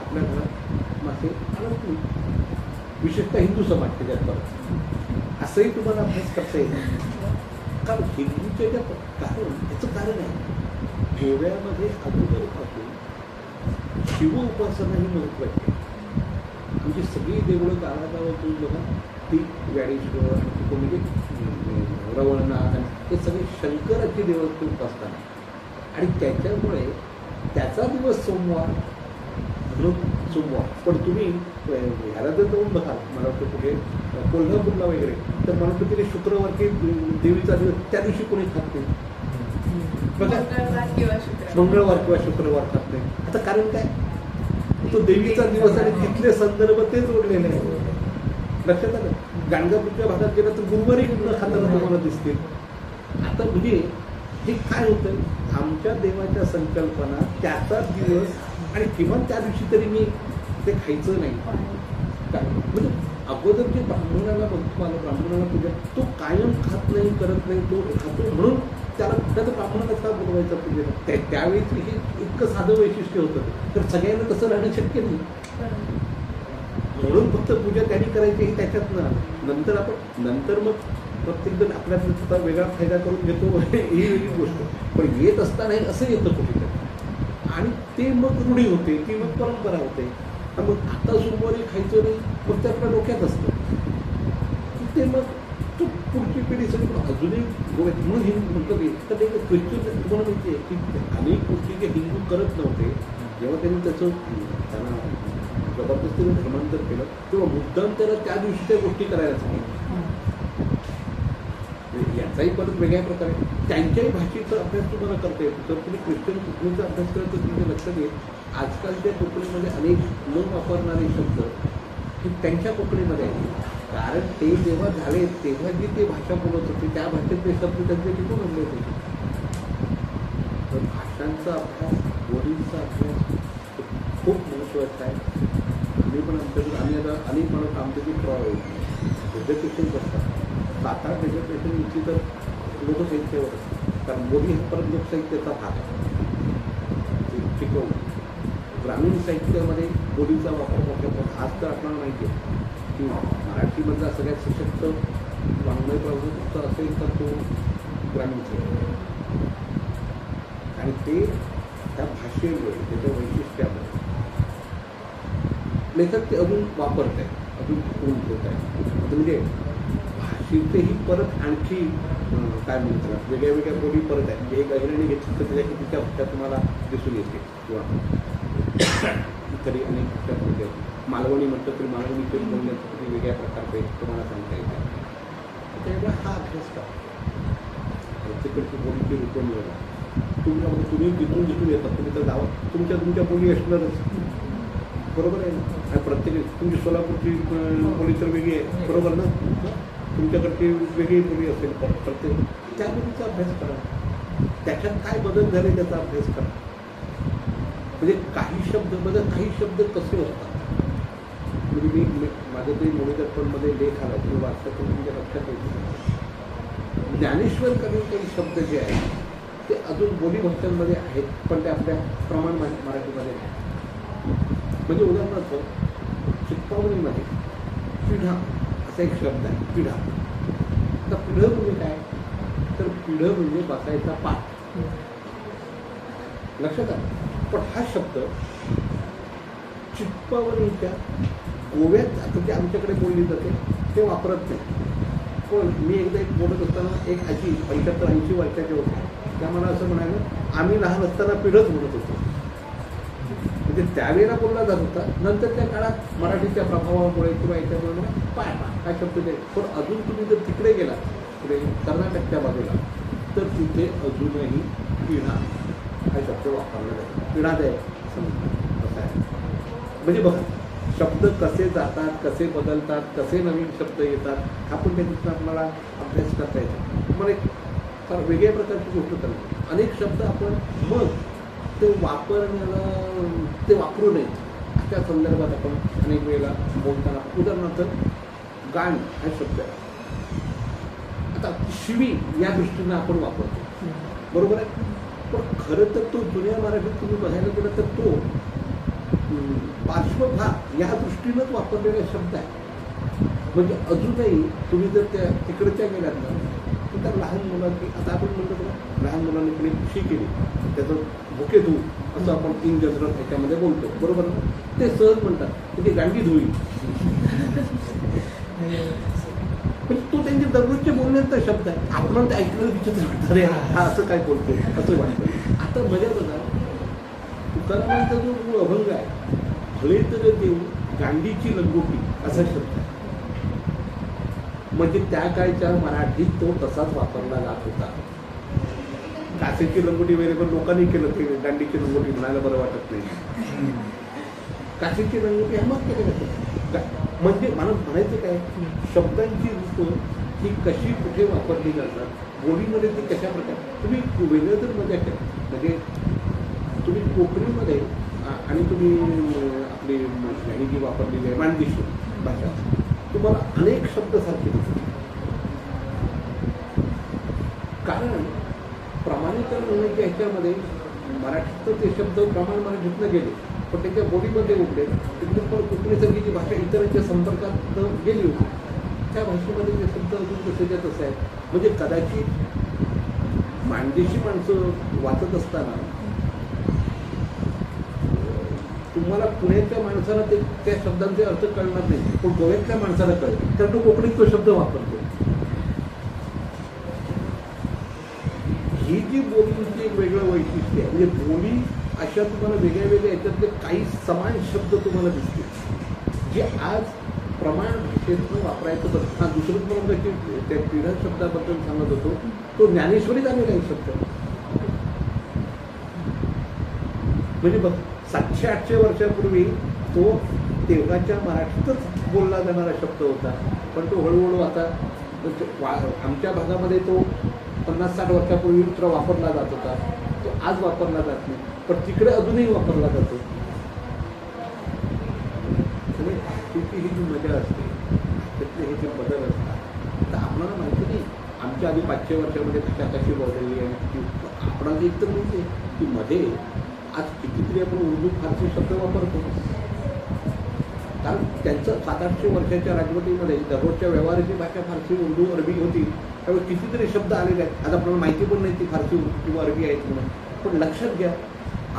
आपल्या घरात मासे आणत नाही. विशेषतः हिंदू समाज त्याच्यात परत असंही तुम्हाला अभ्यास करता येईल. कारण हिंदूच्या ज्या याचं कारण आहे, गोव्यामध्ये अगोदरपासून शिव उपासना ही महत्त्वाची आहे. म्हणजे सगळी देवळं गावागावातून बघा, ती व्याडेश्वर, म्हणजे रवळनाथ, हे सगळे शंकराची देवस्थान उपासना. आणि त्याच्यामुळे त्याचा दिवस सोमवार म्हणून सोमवार. पण तुम्ही ह्याला जर जाऊन बघा, मला वाटतं कुठे कोल्हापूरला वगैरे, तर मला वाटतं तिथे शुक्रवारची देवीचा दिवस, त्या दिवशी कोणी खात नाही. मंगळवार किंवा शुक्रवार खात नाही. आता कारण काय, तो देवीचा दिवस आणि तिथले संदर्भ ते जोडलेले आहे. लक्षात आलं? गाणगापूरच्या भागात गेलं तर गुरुवारी न खाताना तुम्हाला दिसतील. आता म्हणजे हे काय होतं, आमच्या देवाच्या संकल्पना, त्याचा दिवस, आणि किमान त्या दिवशी तरी मी ते खायचं नाही. काय म्हणजे अगोदर जे ब्राह्मणाला बघतो, मला ब्राह्मणाला पूजा, तो कायम खात नाही, करत नाही, तो खातो म्हणून त्याला कुठल्या तर ब्राह्मणाला का बोलवायचा पूजेला. त्यावेळेस हे इतकं साधं वैशिष्ट्य होतं, तर सगळ्यांना तसं राहणं शक्य नाही. म्हणून फक्त पूजा त्यांनी करायची ही त्याच्यात नंतर आपण मग प्रत्येक जण आपल्याला वेगळा फायदा करून घेतो ही वेगळी गोष्ट. पण येत असताना असं येतं कुठेतरी आणि ते मग रूढी होते, ती मग परंपरा होते. मग आता सोमवारी खायचं नाही, मग ते आपल्या डोक्यात असतं. ते मग तो पुढची पिढी सगळी अजूनही गोव्यात म्हणून हिंदू म्हणतो की तर ते ख्रिश्चन तुम्हाला माहिती आहे की अनेक गोष्टी जे हिंदू करत नव्हते, जेव्हा त्यांनी त्याचं त्यांना जबरदस्तीने धर्मांतर केलं तेव्हा मुद्दाम त्याला त्या दिवशी त्या गोष्टी करायला सांगितल्या. याचाही परत वेगळ्या प्रकारे त्यांच्याही भाषेचा अभ्यास तुम्हाला करता येतो. तर तुम्ही ख्रिश्चन कोकणीचा अभ्यास करत तर तुमच्या लक्षात येईल आजकालच्या कोकणीमध्ये अनेक न वापरणारे शब्द हे त्यांच्या कोकणीमध्ये आहेत. कारण ते जेव्हा झाले तेव्हा जी ते भाषा बोलत होते त्या भाषेतले शब्द त्यांचे तिथून आणले होते. तर भाषांचा अभ्यास, बोलींचा अभ्यास खूप महत्त्वाचा आहे. आम्ही आता अनेक म्हणत आमचं जे डेझर्टेशन करतात 7-8 डेझर्टेशन इथली तर लोकसाहित्यावर असतात. कारण बोली हा परत लोकसाहित्याचा भाग आहे. शिकवून ग्रामीण साहित्यामध्ये बोलीचा वापर मोठ्या आज तर आपल्याला माहिती आहे की मराठीमधला सगळ्यात सशक्त वाङ्मय प्रवृत्त असेल तर तो ग्रामीण साहित्य. आणि ते त्या भाषेमुळे त्याच्या वैशिष्ट्यामुळे लेखक ते अजून वापरत आहेत, अजून टिकवून ठेवत आहेत. म्हणजे भाषेचेही परत आणखी काय म्हणतात वेगळ्या वेगळ्या बोली परत आहेत. म्हणजे एक अहिराणी घेतली तर त्याच्या कितीच्या भाषा तुम्हाला दिसून येते किंवा तरी अनेक भाषा बोलते. मालवणी म्हटलं तरी मालवणीचे बोलण्याचं किती वेगळ्या प्रकारचे तुम्हाला सांगता येते. त्यामुळे हा अभ्यास करा. प्रत्येकाची बोलीची रूपं मिळवला. तुम्ही तिथून जिथून येतात तुम्ही तर गावात तुमच्या बोली असणारच, बरोबर आहे ना. आणि प्रत्येक तुमची सोलापूरची बोली तर वेगळी आहे, बरोबर ना. तुमच्याकडची वेगळी बोली असेल प्रत्येक त्या बोलीचा अभ्यास करा. त्याच्यात काय बदल झाले त्याचा अभ्यास करा. म्हणजे काही शब्द कसे असतात. म्हणजे मी माझ्या तरी मोडी दर्पणमध्ये लेख आला किंवा वाचतातून तुमच्या लक्षात येईल ज्ञानेश्वर कवी काही शब्द जे आहेत ते अजून बोली भाषांमध्ये आहेत, पण ते आपल्या प्रमाण मराठीमध्ये नाही. म्हणजे उदाहरणार्थ चित्पावलीमध्ये पिढा असा एक शब्द आहे, पिढा. आता पिढं म्हणजे काय, तर पिढं म्हणजे बसायचा पाठ, लक्षात आलं. पण हा शब्द चित्पावलीच्या गोव्यात आता ते आमच्याकडे बोलली जाते ते वापरत नाही. पण मी एकदा एक बोलत असताना एक आजी 75-80 वर्षाचे होते, त्या मला असं म्हणायला आम्ही लहान असताना पिढच म्हणत होतो. म्हणजे त्यावेळेला बोलला जात होता. नंतरच्या काळात मराठीच्या प्रभावामुळे किंवा याच्यामुळे पाय हा शब्द ते. पण अजून तुम्ही जर तिकडे गेला पुढे कर्नाटकच्या बाजूला तर तिथे अजूनही पिढा हा शब्द वापरला जातो. पिढा द्याय असं आहे. म्हणजे बघा शब्द कसे जातात, कसे बदलतात, कसे नवीन शब्द येतात, हा पण त्याच्यातून आपल्याला अभ्यास करता येतो. तुम्हाला एक फार वेगळ्या प्रकारची गोष्ट करतो. अनेक शब्द आपण मग ते वापरण्याला ते वापरू नये अशा संदर्भात आपण अनेक वेळेला बोलताना उदाहरणार्थ गाण हा शब्द आहे. आता शिवी या दृष्टीनं आपण वापरतो, बरोबर आहे. पण खरं तर तो जुन्या मराठीत तुम्ही बघायला गेला तर तो पार्श्वभाग या दृष्टीनंच वापरलेला शब्द आहे. म्हणजे अजूनही तुम्ही जर त्या तिकडच्या गेलात ना तर त्या लहान मुलांनी आता आपण म्हणतो बघा लहान मुलांनी कोणी खुशी केली त्याचं भुके धुऊ असं आपण इन जनरल त्याच्यामध्ये बोलतो, बरोबर ना. ते सहज म्हणतात म्हणजे गांडी धुई. म्हणजे तो त्यांच्या दररोजच्या बोलण्याचा शब्द आहे. आपण ते ऐकलं विचार अरे हा असं काय बोलतो असं वाटतं. आता मजा बघा तुकारामांचा जो मूळ अभंग आहे भले तर देऊ गांडीची लंगोटी असा शब्द आहे. म्हणजे त्या काळच्या मराठीत तो तसाच वापरला जात होता. कासेची लंगोटी वगैरे पण लोकांनी केलं ते गांडीची लंगोटी म्हणायला बरं वाटत नाही. कासेची लंगोटी हा मग केलं जातं. म्हणजे मला म्हणायचं काय शब्दांची रूपं ही कशी कुठे वापरली जातात बोलीमध्ये ती कशा प्रकारे तुम्ही वेगळं जर मजा केलं म्हणजे तुम्ही कोकणीमध्ये आणि तुम्ही आपली ही जी वापरलेली आहे माणदेशी भाषा तुम्हाला अनेक शब्द सारखे दिसतात. कारण प्रमाणीकरण होण्याच्या ह्याच्यामध्ये मराठीतनं ते शब्द प्रमाण मराठीतनं गेले पण त्यांच्या बोलीमध्ये उठले तिकडे पण कोकणीसारखी जी भाषा इतरांच्या संपर्कात गेली होती त्या भाषेमध्ये जे शब्द अजून तसेच्या तसे आहेत. म्हणजे कदाचित माणदेशी माणसं वाचत असताना तुम्हाला पुण्याच्या माणसाला ते त्या शब्दांचे अर्थ कळणार नाही, पण गोव्यातल्या माणसाला कळेल, कारण तो कोकणीत तो शब्द वापरतो. ही जी बोलींची एक वेगळं वैशिष्ट्य आहे. म्हणजे बोली अशा तुम्हाला वेगळ्या वेगळ्या याच्यातले काही समान शब्द तुम्हाला दिसतील जे आज प्रमाण भाषेतून वापरायचं बघ. हा दुसरं तुम्हाला त्या क्रीडा शब्दाबद्दल सांगत होतो, तो ज्ञानेश्वरीत आले काही शब्द. म्हणजे बघ 700-800 वर्षापूर्वी तो तेव्हाच्या मराठीतच बोलला जाणारा शब्द होता, पण तो हळूहळू आता आमच्या भागामध्ये तो 50-60 वर्षापूर्वी वापरला जात होता, तो आज वापरला जात नाही, पण तिकडे अजूनही वापरला जातो. आणि भाषेची ही जी मजा असते, त्यातले हे जे बदल असतात, तर आपल्याला माहिती नाही आमच्या आधी 500 वर्षामध्ये भाषा कशी बदलली आणि आपणाला एक तर माहिती आहे की मध्ये आज कितीतरी आपण उर्दू फारसी शब्द वापरतो, कारण त्यांचं 700-800 वर्षाच्या राजवटीमध्ये दररोजच्या व्यवहाराची भाषा फारसी उर्दू अरबी होती, त्यामुळे कितीतरी शब्द आलेले आहेत. आज आपल्याला माहिती पण नाही ती फारसी किंवा अरबी आहेत म्हणून, पण लक्षात घ्या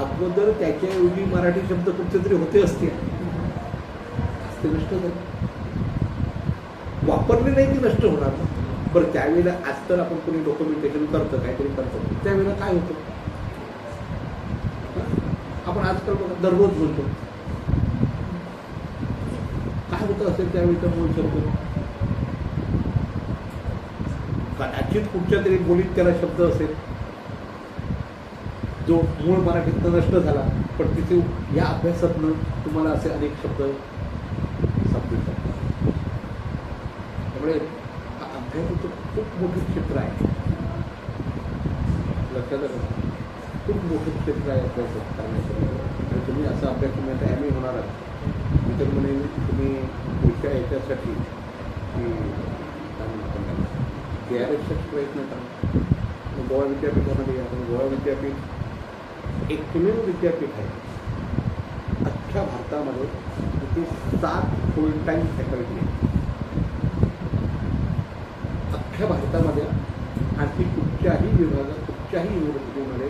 अगोदर त्याच्याऐवजी मराठी शब्द कुठचे तरी होते असते, नष्ट झाले, वापरले नाही की नष्ट होणार. बरं त्यावेळेला आज तर आपण कोणी डॉक्युमेंटेशन करतं, काहीतरी करतो, त्यावेळेला काय होतं आपण आजकाल बघा दररोज बोलतो, काय होतं असेल त्यावेळेचा मूळ शब्द. कदाचित कुठच्या तरी बोलीत त्याला शब्द असेल जो मूळ मराठीतनं नष्ट झाला, पण तिथे या अभ्यासातनं तुम्हाला असे अनेक शब्द सापडू शकतात. त्यामुळे हा अभ्यासाचं खूप मोठं क्षेत्र आहे, लक्षात आलं, खूप मोठं क्षेत्र आहे अभ्यास करण्यासाठी. आणि तुम्ही असा अभ्यास तुम्ही आता एम ए होणार आहात, मी तर म्हणेन तुम्ही पुढच्या याच्यासाठी KRSसाठी प्रयत्न करा. गोवा विद्यापीठामध्ये आपण गोवा विद्यापीठ एकमेव विद्यापीठ आहे अख्ख्या भारतामध्ये तिथे 7 फुल टाईम फॅकल्टी आहे अख्ख्या भारतामध्ये. आणखी कुठच्याही विभागात कुठच्याही युनिव्हर्सिटीमध्ये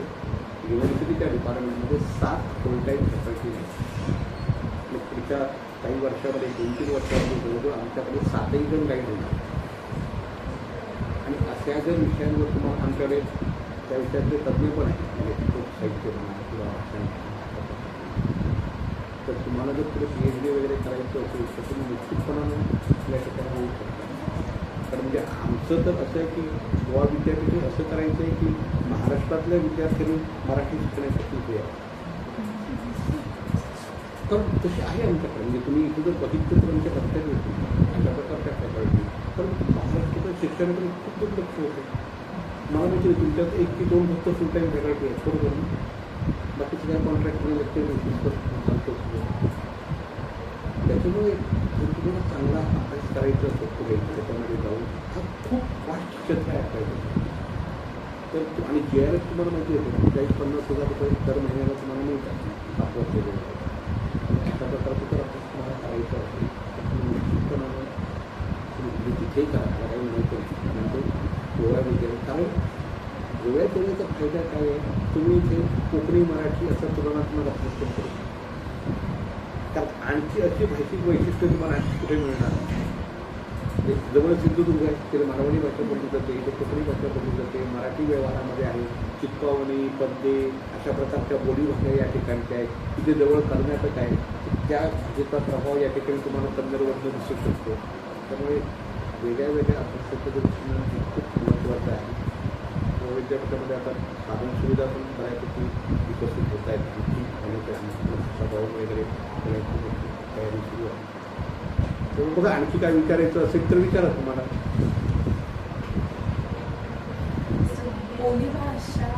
युनिव्हर्सिटीच्या डिपार्टमेंटमध्ये 7 फुल टाईम फॅकल्टी नाही. पुढच्या काही वर्षामध्ये 2-3 वर्षामध्ये जवळजवळ आमच्याकडे 7ही जण गाईड होणार. आणि अशा जर विषयांवर तुम्हाला आमच्याकडे त्या विषयातले तज्ज्ञ पण आहेत, म्हणजे साहित्य म्हणा किंवा तर तुम्हाला जर पुढे PhD वगैरे करायचं असेल तर तुम्ही निश्चितपणाने या ठिकाणी होऊ शकता. कारण म्हणजे आमचं तर असं आहे की गोवा विद्यापीठ असं करायचं आहे की महाराष्ट्रातल्या विद्यार्थ्यांनी मराठी शिकण्यासाठी हे आहे. तर तशी आहे आमच्याकडे, म्हणजे तुम्ही इथे जर बघितलं तर आमच्या लक्षात येतील अशा प्रकारच्या फॅकल्टी. तर महाराष्ट्राच्या शिक्षणाकडे खूप दुर्लक्ष होतं. मला माहिती आहे तुमच्यात 1 की 2 फक्त फुल टाईम फॅकल्टी आहेत, बरोबर ना? बाकी सगळ्या कॉन्ट्रॅक्टमध्ये लेक्चर सांगतो. त्याच्यामुळे जर तुम्हाला चांगला अभ्यास करायचा असेल पुढे त्याच्यामध्ये जाऊन हा खूप वास्ट क्षेत्र आहे पाहिजे. तर आणि JRF तुम्हाला माहिती आहे 40-50 हजार रुपये दर महिन्याला तुम्हाला मिळतात आपल्या. अशा प्रकारचं जर अभ्यास तुम्हाला करायचा असेल तर तुम्ही निश्चितपणाने तुम्ही तिथेही करा, मला काही माहिती नाही. म्हणजे गोवा विद्यापीठ, कारण गोव्यात येण्याचा फायदा काय आहे, तुम्ही इथे कोकणी मराठी असं तुलनात्मक अभ्यास करू शकता. कारण आणखी अशी भाषिक वैशिष्ट्य तुम्हाला आणखी कुठे मिळणार. जवळ सिंधुदुर्ग आहे, तिथे मालवणी भाषा बोलली जाते, इथे कोकणी भाषा बोलली जाते, मराठी व्यवहारामध्ये आहे, चित्पावणी पद्ये अशा प्रकारच्या बोली भाषा या ठिकाणच्या आहेत. तिथे जवळ कर्नाटक आहे, त्या भाषेचा प्रभाव या ठिकाणी तुम्हाला कन्नडवरनं दिसू शकतो. त्यामुळे वेगळ्या वेगळ्या अभ्यासाच्या दृष्टीनं खूप महत्त्वाचं आहे. विद्यापीठामध्ये आता साधन सुविधा पण बऱ्यापैकी विकसित होत आहेत, आणखी होण्यासाठी सभावून वगैरे करायची तयारी सुरू आहे. तर बघा आणखी काय विचारायचं असेल तर विचारा तुम्हाला. बोली भाषा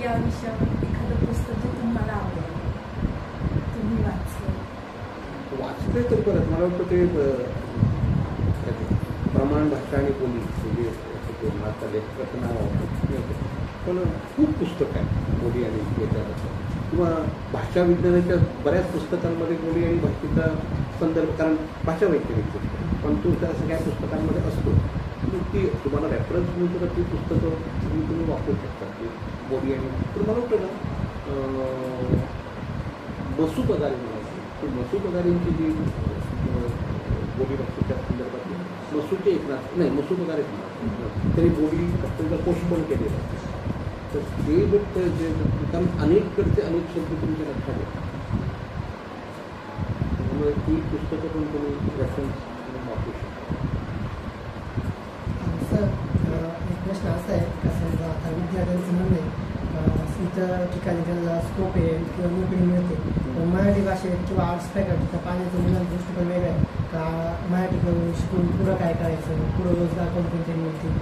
या विषयावर एखादं पुस्तक जे तुम्हाला आवडेल तुम्ही वाचलंय तर परत मला वाटतं ते प्रमाण भाषा आणि बोली म्हणजे आता लेखकाचं नाव आवडतं, पण खूप पुस्तक आहे बोली आणि याच्याबद्दल, किंवा भाषा विज्ञानाच्या बऱ्याच पुस्तकांमध्ये बोली आणि भाषेचा संदर्भ, कारण भाषा वैज्ञानिक पण तो त्या सगळ्या पुस्तकांमध्ये असतो. ती तुम्हाला रेफरन्स मिळतो तर ती पुस्तकं तुम्ही वापरू शकता की बोली आणि. तर मला वाटतं ना मसूद अजारी म्हणायचं की मसूद अगारींची जी बोली भाषेच्या संदर्भातली मसूदचे एकनाथ नाही मसूद अगारे तरी बोली त्यांचा पोषण केलेलं तर ते जे कारण अनेककडचे अनेक शब्द तुमच्या लक्षात येतात त्यामुळे ती पुस्तकं पण तुम्ही रेफरन्स वापरू शकता. सर एक प्रश्न असा आहे का समजा आता विद्यार्थ्यांचं म्हणणं आहे इतर ठिकाणी त्यांना स्कोप आहे किंवा नोकरी मिळते पण मराठी भाषेत किंवा आर्ट्स फॅकल्टीचा पाण्याचं मुलांचा दृष्टिकोन वेगळा आहे का मराठी करून शिकून पुढं काय करायचं पुढं रोजगार कोणकोणते मिळतील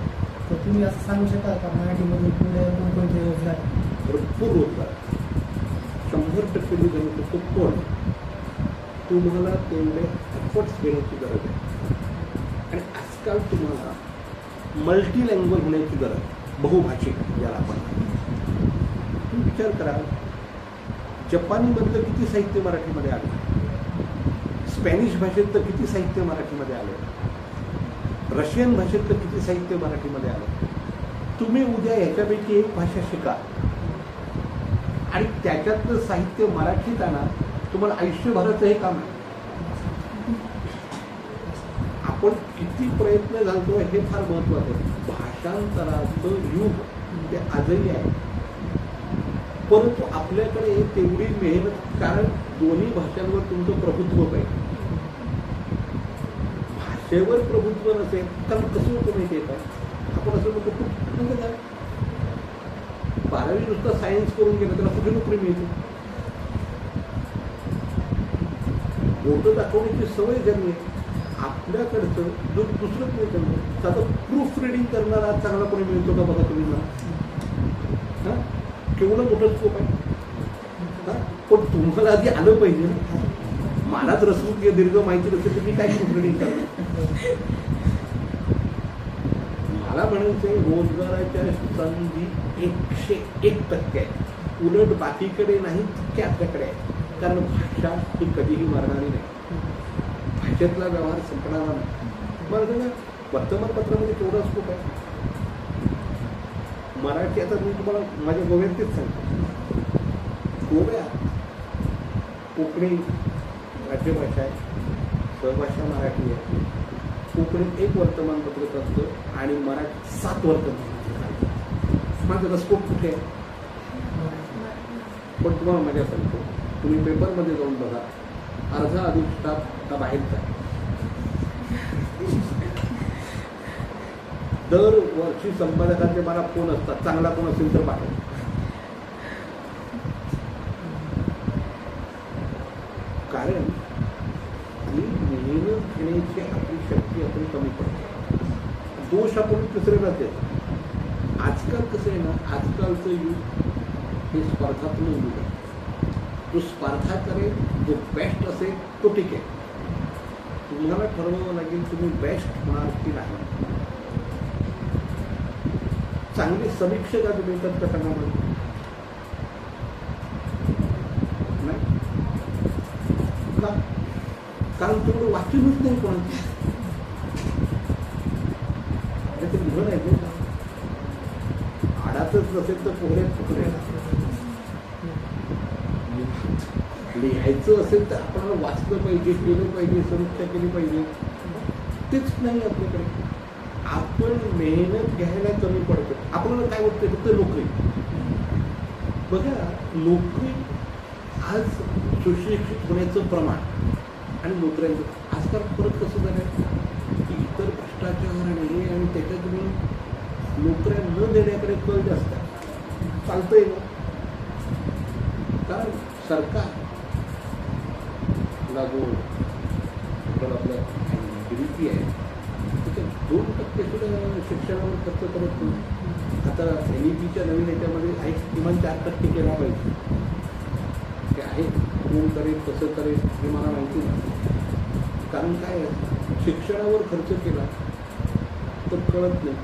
तर तुम्ही असं सांगू शकाल का मराठीमधून पुढे कोणकोणते रोजगार भरपूर रोजगार 100% मी सांगू शकतो पण तुम्हाला तेवढे एफर्ट्स घेण्याची गरज आहे आणि आजकाल तुम्हाला मल्टी लँग्वेज होण्याची गरज आहे बहुभाषिक ज्याला आपण तुम्ही विचार करा जपानीमधलं किती साहित्य मराठीमध्ये आलं स्पॅनिश भाषेतलं किती साहित्य मराठीमध्ये आलं रशियन भाषेतलं किती साहित्य मराठीमध्ये आलं तुम्ही उद्या ह्याच्यापैकी एक भाषा शिका आणि त्याच्यातलं साहित्य मराठीत आणा तुम्हाला आयुष्यभराचं हे काम आहे. आपण किती प्रयत्न घालतो हे फार महत्वाचं आहे. भाषांतराचं युग ते आजही आहे परंतु आपल्याकडे तेवढी मेहनत कारण दोन्ही भाषांवर तुमचं प्रभुत्व पाहिजे. भाषेवर प्रभुत्व नसेल कारण कसं होतं माहिती आहे का आपण असं म्हणतो खूप म्हणजे काय 12वी नुसतं सायन्स करून गेलं त्याला कुठे नोकरी मिळते बोटं दाखवण्याची सवय झाली आहे. आपल्याकडचं जो दुसरं कोणी करतो साधं प्रूफ रिडिंग करणारा चांगला कोणी मिळतो का बघा तुम्ही मला हां केवढं मोठं स्कोप आहे पण तुम्हाला आधी आलं पाहिजे ना मलाच रसवून दीर्घ माहिती नसेल तर मी काय प्रूफ रिडिंग करतो. मला म्हणायचं रोजगाराच्या संधी 101% आहे उलट बाकीकडे नाही तितके आपल्याकडे आहे कारण भाषा ही कधीही मरणारी नाही भाषेतला व्यवहार संपणारा नाही. बरं ना वर्तमानपत्रामध्ये केवढा स्कोप आहे मराठी आता मी तुम्हाला माझ्या गोव्यातच सांगतो गोव्यात कोकणी राज्यभाषा आहे सहभाषा मराठी आहे कोकणीत 1 वर्तमानपत्र असतं आणि मराठी 7 वर्तमानपत्र मग त्याचा स्कोप कुठे आहे पण तुम्हाला मजा सांगतो तुम्ही पेपरमध्ये जाऊन बघा अर्धा अधिक स्टाफ हा बाहेरचा आहे. दरवर्षी संपादकाचे मला फोन असतात चांगला कोण असेल तर पाठव. कारण ही मेहनत घेण्याची आपली शक्ती आपण कमी पडते दोष आपण दुसऱ्याला देतो. आजकाल कसं आहे ना आजकालचं युग हे स्पर्धात्मक युग आहे. जो स्पर्धा करेल जो बेस्ट असेल तो ठीक आहे तुम्हाला ठरवावं लागेल तुम्ही बेस्ट होणार की नाही. चांगले समीक्षक आज मिळतात का सांगा नाही का कारण तेवढं वाचूनच नाही कोणाची म्हण आहे आडातच नसेल तर पोहऱ्यात पोहऱ्या लिहायचं असेल तर आपल्याला वाचलं पाहिजे केलं पाहिजे समीक्षा केली पाहिजे तेच नाही आपल्याकडे. आपण मेहनत घ्यायला कमी पडतो आपल्याला काय वाटतं फक्त नोकरी बघा नोकरी आज सुशिक्षित होण्याचं प्रमाण आणि नोकऱ्यांचं आजकाल परत कसं झालं की इतर भ्रष्टाचार आणि त्याच्यात नोकऱ्या न देण्याकडे कल जास्त आहे चालतंय ना कारण सरकार जो आपला GDP आहे त्याच्यात 2% सुद्धा शिक्षणावर खर्च करत नाही. आता NEPच्या नवीन याच्यामध्ये किमान 4% केला पाहिजे ते आहे कोण करेल कसं करेल हे मला माहिती नाही कारण काय आहे शिक्षणावर खर्च केला तर कळत नाही.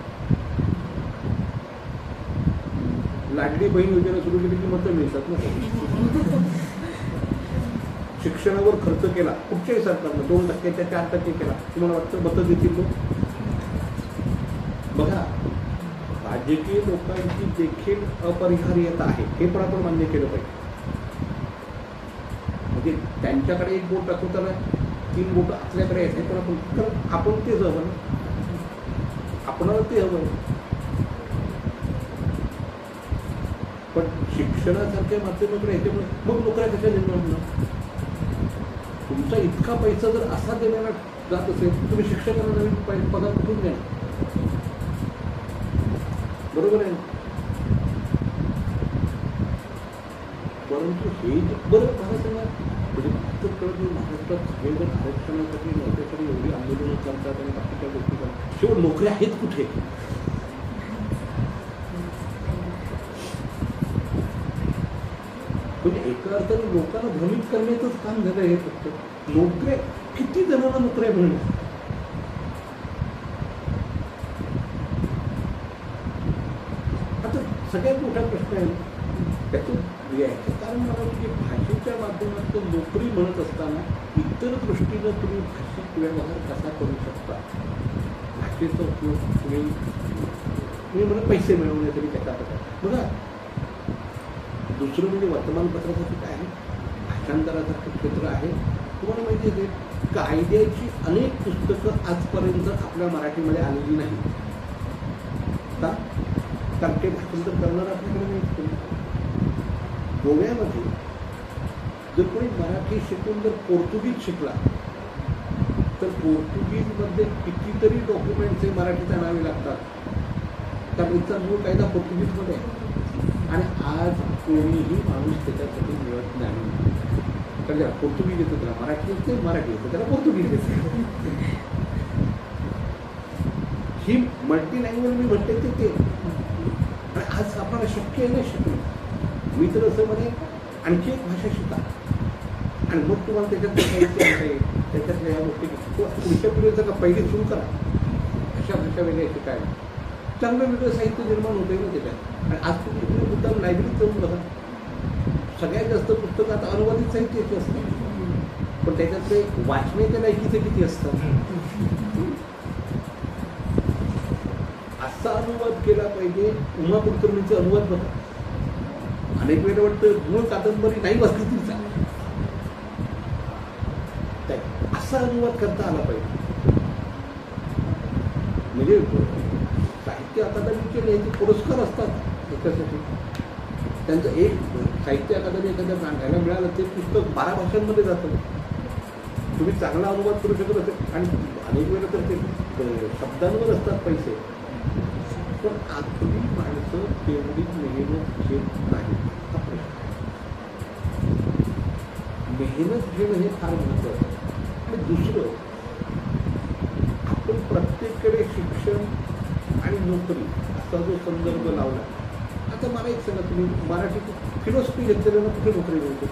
लाडली बहीण योजना सुरू केली की मतं मिळतात ना शिक्षणावर खर्च केला कुठच्याही सरकारनं 2%च्या 4% केला तुम्हाला वाटतं मतं देतील लोक बघा राजकीय लोकांची देखील अपरिहार्यता आहे हे पण आपण मान्य केलं पाहिजे. म्हणजे त्यांच्याकडे एक बोट दाखवताना 3 बोट आपल्याकडे येते, पण आपण तेच हवं ना, आपणाला ते हवं. पण शिक्षणासारख्या माध्यमाकडे याच्यामुळे मग नोकऱ्या कशा निर्माण होणार? तुमचा इतका पैसा जर असा देण्याला जात असेल, तुम्ही शिक्षकांना नवीन पगार कुठून द्या, बरोबर आहे. परंतु हे बरं मला सांगा, म्हणजे फक्त कळत महाराष्ट्रात सगळेजण आरक्षणासाठी नोकऱ्यासाठी एवढी आंदोलनं करतात आणि बाकीच्या गोष्टी करतात, शेवट नोकऱ्या आहेत कुठे? म्हणजे एका अर्थाने लोकांना भ्रमित करण्याचंच काम झालं हे. फक्त नोकऱ्या किती जणांना नोकऱ्या मिळणार? आता सगळ्यात मोठा प्रश्न आहे त्याचं याचं कारण मला की भाषेच्या माध्यमातून नोकरी म्हणत असताना इतर दृष्टीनं तुम्ही भाषिक व्यवहार कसा करू शकता, भाषेचा उपयोग तुम्ही म्हणा पैसे मिळवण्यासाठी कसा करता. बघा, दुसरं म्हणजे वर्तमानपत्रासाठी काय आहे, भाषांतरासारखं क्षेत्र आहे. तुम्हाला माहिती आहे कायद्याची अनेक पुस्तकं आजपर्यंत आपल्या मराठीमध्ये आलेली नाही का? कारण ते भाषांतर करणार आपल्याकडे नाही. गोव्यामध्ये जर कोणी मराठी शिकून जर पोर्तुगीज शिकला तर पोर्तुगीजमध्ये कितीतरी डॉक्युमेंट्स हे मराठीत आणावे लागतात, कारण इथचा मूळ कायदा पोर्तुगीजमध्ये आहे. आणि आज कोणीही माणूस त्याच्यासाठी मिळत नाही. तर त्याला पोर्तुगीज येतं, त्याला मराठी येते, मराठी येतं, त्याला पोर्तुगीज येते. ही मल्टी लँग्वेज मी म्हणते ते. आणि आज आपल्याला शक्य आहे नाही शिकणं. मी तर असं म्हणे आणखी एक भाषा शिका आणि मग तुम्हाला त्याच्यात आहे त्याच्यातल्या ह्या गोष्टी पुढच्या पिढीचं का पहिले सुरू करा. अशा भाषा वेगळ्या शिकायला चांगलं वेगळं साहित्य निर्माण होतं ना त्याच्यात. आणि आज तुम्ही मुद्दाम लायब्ररीत जाऊन बघा, सगळ्यात जास्त पुस्तकं आता अनुवादित साहित्याची असतात, पण त्याच्यातले वाचण्याच्या लायकीचे किती असतात. असा अनुवाद केला पाहिजे. उमा कुलकर्णीचे अनुवाद बघा, अनेक वेळेला वाटतं मूळ कादंबरी नाही वाचली तरी चालेल, असा अनुवाद करता आला पाहिजे. म्हणजे साहित्य अकादमीचे याचे पुरस्कार असतात त्याच्यासाठी. त्यांचं एक साहित्य अकादमी एखाद्या घ्यायला मिळालं ते पुस्तक 12 भाषांमध्ये जातं. तुम्ही चांगला अनुवाद करू शकत असेल आणि अनेक वेळेला तर ते शब्दांवर असतात पैसे, पण आपली माणसं तेवढी मेहनत घेत नाही. मेहनत घेणं हे फार महत्त्वाचं आहे. आणि दुसरं, आपण प्रत्येककडे शिक्षण आणि नोकरी असा जो संदर्भ लावला. आता मला एक सांगा, तुम्ही मराठीत फिलॉसॉफी घेतलेलं कुठे नोकरी मिळते?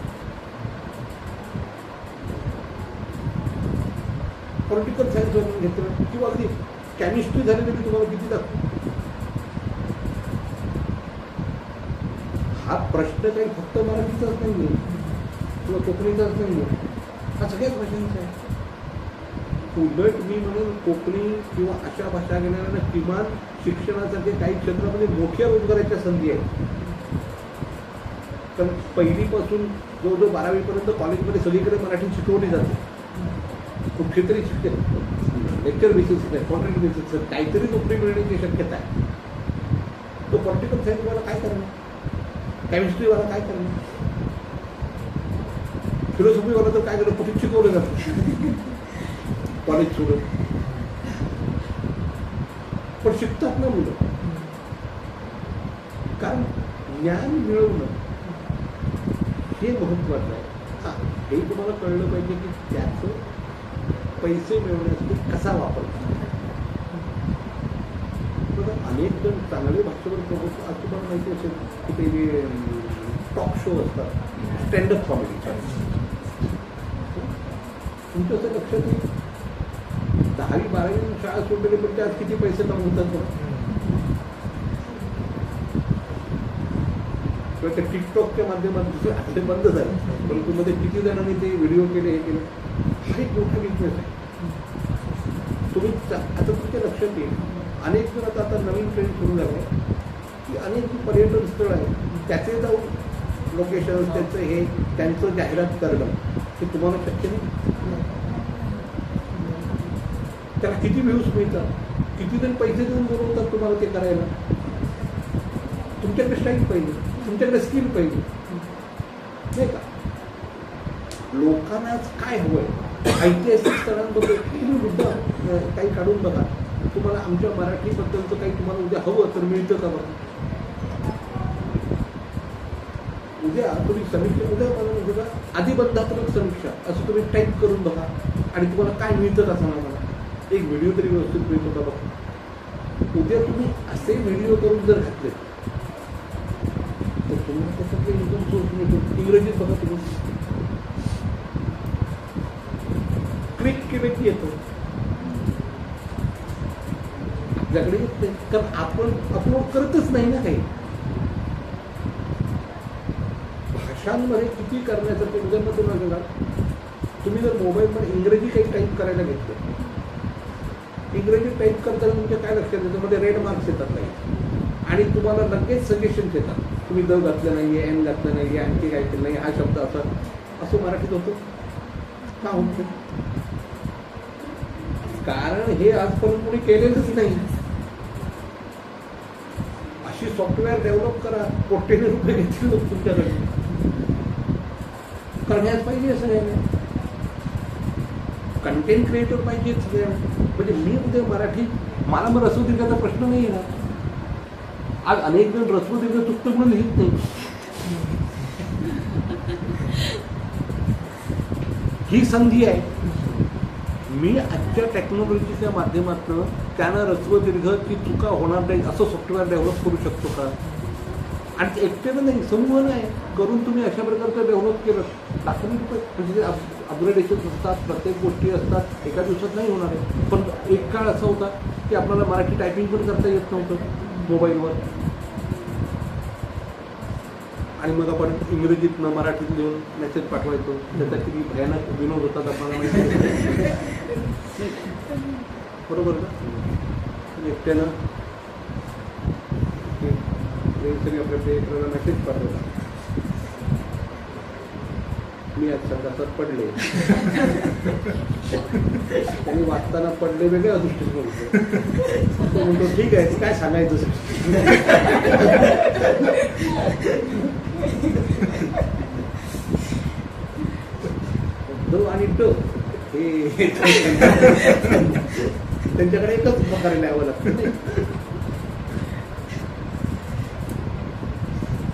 पॉलिटिकल सायन्स वगैरे घेतलं किंवा अगदी केमिस्ट्री झालेली मी तुम्हाला किती दाखवतो. हा प्रश्न काही फक्त मराठीचाच नाही आहे किंवा कोकणीचाच नाही आहे, हा सगळ्याच भाषांचा आहे. उलट मी म्हणून कोकणी किंवा अशा भाषा घेणाऱ्यांना किमान शिक्षणासारखे काही क्षेत्रामध्ये मोठ्या रोजगाराच्या संधी आहेत. कारण पहिलीपासून जवळजवळ 12वीपर्यंत कॉलेजमध्ये सगळीकडे मराठी शिकवली जाते. कुठे तरी शिकते, लेक्चर बेसिस नाही, कॉन्ट्रॅक्ट बेसिस, काहीतरी नोकरी मिळण्याची शक्यता आहे. तो पॉलिटिकल सायन्सवाला काय करणार, केमिस्ट्रीवाला काय करणार, फिलॉसॉफीवाला तर काय करणार, कुठे शिकवलं जातं कॉलेज सोडून. पण शिकतात ना मुलं, कारण ज्ञान मिळवणं हे महत्वाचं आहे. हा, हे तुम्हाला कळलं पाहिजे की त्याचं पैसे मिळवण्यासाठी कसा वापर करतात. बघा, अनेक जण चांगले भाषेवर प्रभुत्व, आज तुम्हाला माहिती असेल की ते जे टॉक शो असतात, स्टँडअप कॉमेडीच्या, तुमचं असं लक्षात येईल 10वी 12वी शाळा सोडलेली, पण त्यात किती पैसे कमवतात किंवा त्या टिकटॉकच्या माध्यमातून आता बंद झालं, परंतु मध्ये किती जणांनी ते व्हिडिओ केले, हे केलं. हा एक मोठा बिझनेस आहे. तुम्ही आता तुमच्या लक्षात येईल, अनेक जण आता नवीन ट्रेंड सुरू झाले की अनेक पर्यटन स्थळ आहे त्याचे जाऊन लोकेशन, त्याचं हे त्यांचं जाहिरात करणं. हे तुम्हाला शक्य नाही. त्याला किती व्ह्यूज मिळतात, किती जण पैसे देऊन बोलवतात तुम्हाला ते करायला. तुमच्याकडे स्टाईल पाहिजे, तुमच्याकडे स्किल पाहिजे नाही का. लोकांना काय हवंय, ऐतिहासिक स्थळांबद्दल तुम्ही मुद्दा काही काढून बघा. तुम्हाला आमच्या मराठीबद्दलचं काही तुम्हाला उद्या हवं तर मिळतं का बघा. उद्या तुम्ही समीक्षा, उद्या आदिबंधात्मक समीक्षा असं तुम्ही टाईप करून बघा आणि तुम्हाला काय मिळतं का सांगा मला. एक व्हिडिओ तरी व्यवस्थित मिळतो का बघा. उद्या तुम्ही असे व्हिडिओ करून जर घातले तर तुम्हाला त्याच्यातले इन्कम सोर्स मिळतो. इंग्रजीत बघा तुम्ही क्लिक केले की येतो, आपल्याकडे येत नाही कारण आपण अपलोड करतच नाही ना काही. भाषांमध्ये किती करण्यासाठी उदाहरण तुम्हाला बघा, तुम्ही जर मोबाईलमध्ये इंग्रजी काही टाईप करायला घेतलं, इंग्रजी टाईप करताना तुमच्या काय लक्षात येतं, त्याच्यामध्ये रेड मार्क्स येतात काही आणि तुम्हाला लगेच सजेशन्स येतात. तुम्ही द घातलं नाहीये, एन घातलं नाहीये, आणखी काय केलं नाही, हा शब्द असा असं मराठीत होतं का होतं. कारण हे आजपर्यंत कोणी केलेलंच नाही. अशी सॉफ्टवेअर डेव्हलप करा, कोट्याने रुपये घेतील लोक तुमच्याकडे. करण्याच पाहिजे सगळ्यांना. कंटेंट क्रिएटर पाहिजे सगळ्यांना. म्हणजे मी उद्या मराठी, मला मग रसोदीर्घाचा प्रश्न नाही येणार. आज अनेक जण रसोदीर्घ चुकतं म्हणून लिहित नाही. ही संधी आहे. मी आजच्या टेक्नॉलॉजीच्या माध्यमातून त्यानं रस्वदीर्घची चुका होणार नाही असं सॉफ्टवेअर डेव्हलप करू शकतो का. आणि एकट्यानं नाही, समूह नाही करून तुम्ही अशा प्रकारचं डेव्हलप केलं. लाखोनी रुपये म्हणजे अपग्रेडेशन असतात, प्रत्येक गोष्टी असतात, एका दिवसात नाही होणार आहे. पण एक काळ असा होता की आपल्याला मराठी टायपिंग पण करता येत नव्हतं मोबाईलवर. आणि मग आपण इंग्रजीतनं मराठीत लिहून मेसेज पाठवायचो. त्याचा किती भयानक विनोद होतात आपल्याला माहिती. बरोबर का. एकट्यानं सगळे आपल्या पेपरला मेसेज पाठवतात, मी आज संघात पडले. त्यांनी वाचताना पडले वेगळ्या दृष्टीने बोलतो. म्हणतो ठीक आहे, काय सांगायचं. दो आणि ट हे त्यांच्याकडे एकच प्रकारे लिहावं लागतं.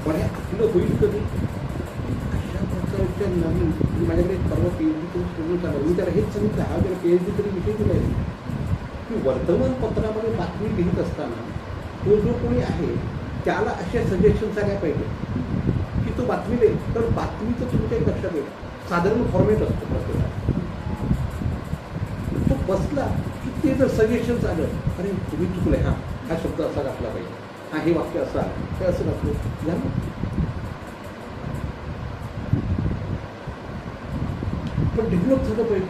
पण हे आपलं होईल कधी. अशा प्रकारच्या नवीन, माझ्याकडे परवा PhD करून स्टुडंट आला, मी त्याला हेच सांगितलं, हा जर PhD तरी विषय दिलाय की वर्तमानपत्रामध्ये बातमी लिहित असताना तो जो कोणी आहे त्याला अशा सजेशन्स आल्या पाहिजे की तो बातमी देईल. तर बातमीचं तुमच्या एक लक्षात येईल, साधारण फॉर्मेट असतो प्रत्येकाला. तो बसला की ते जर सजेशन्स आलं, अरे तुम्ही चुकलंय, हा शब्द असा घातला पाहिजे, हा हे वाक्य असं आहे, हे असं घातलं झालं. पण डेव्हलप झालं पाहिजे.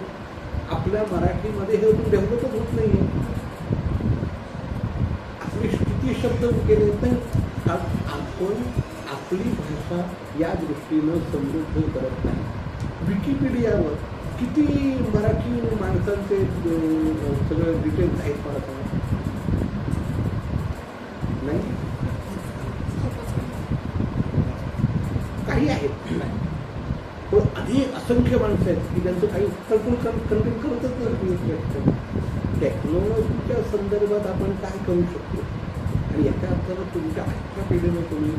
आपल्या मराठीमध्ये हे अजून डेव्हलपच होत नाहीये. आपले किती शब्द केले नाही. आपण आपली भाषा या दृष्टीनं समृद्ध करत नाही. विकिपीडियावर किती मराठी माणसांचे सगळं डिटेल्स आहेत मला सांगा. नाही काही आहेत नाही, पण अनेक असंख्य माणसं आहेत की ज्यांचं काही कंटेंट करतच नाही. टेक्नॉलॉजीच्या संदर्भात आपण काय करू शकतो आणि याच्या अर्थानं तुमच्या आजच्या पिढीने तुम्ही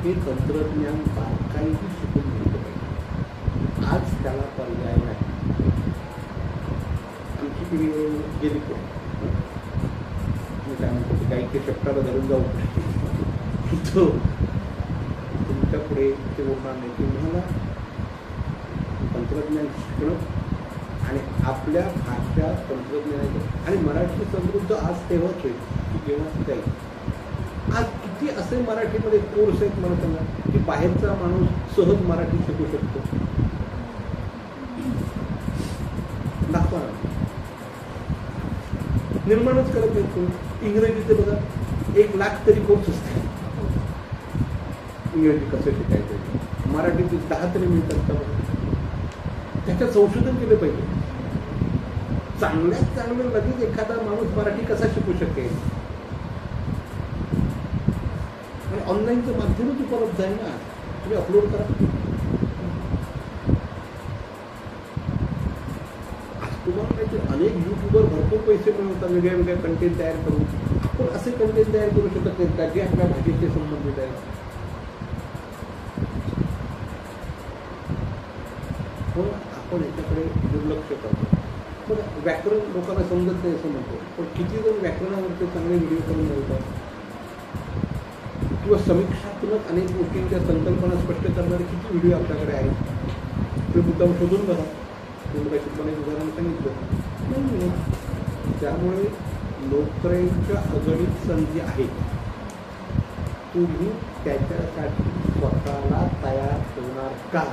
हे तंत्रज्ञान बारकाईही शिकून घेतलं पाहिजे. आज त्याला पर्याय नाही. आमची पिढी गेली पण काय म्हणतो गाईच्या शेपटाला धरून जाऊ तो तुमच्या पुढे ते बोलणार नाही. तुम्हाला तंत्रज्ञान शिकणं आणि आपल्या भाषा तंत्रज्ञानाचं आणि मराठी समृद्ध आज तेव्हाच होईल की जेव्हा जाईल. आज किती असे मराठीमध्ये कोर्स आहेत मला सांगा की बाहेरचा माणूस सहज मराठी शिकू शकतो. दाखवा निर्माणच करत नाही. इंग्रजीचे बघा 1 लाख तरी कोर्स असतात. इंग्रजी कसं शिकायचं, मराठीचे 10 तरी मिळतात का बघा. त्याच्यात संशोधन केलं पाहिजे. चांगल्यात चांगलं लगेच एखादा माणूस मराठी कसा शिकू शकेल? आणि ऑनलाईनचं माध्यमच उपलब्ध आहे ना, तुम्ही अपलोड करा. तुम्हाला माहिती अनेक युट्यूबर भरपूर पैसे मिळवतात वेगळ्या वेगळ्या कंटेंट तयार करून. आपण असे कंटेंट तयार करू शकत नाहीत का जे आपल्या भाषेशी संबंधित आहे? पण आपण याच्याकडे दुर्लक्ष करतो. पण व्याकरण लोकांना समजत नाही असं म्हणतो. पण किती जण व्याकरणावरती चांगले व्हिडिओ करून मिळतात, किंवा समीक्षात्मक अनेक गोष्टींच्या संकल्पना स्पष्ट करणारे किती व्हिडिओ आपल्याकडे आहेत. ते मुद्दाम शोधून बघा. तुम्हाला एक उदाहरण सांगितलं. त्यामुळे नोकऱ्यांच्या अगणित संधी आहेत. तुम्ही त्याच्यासाठी स्वतःला तयार होणार का?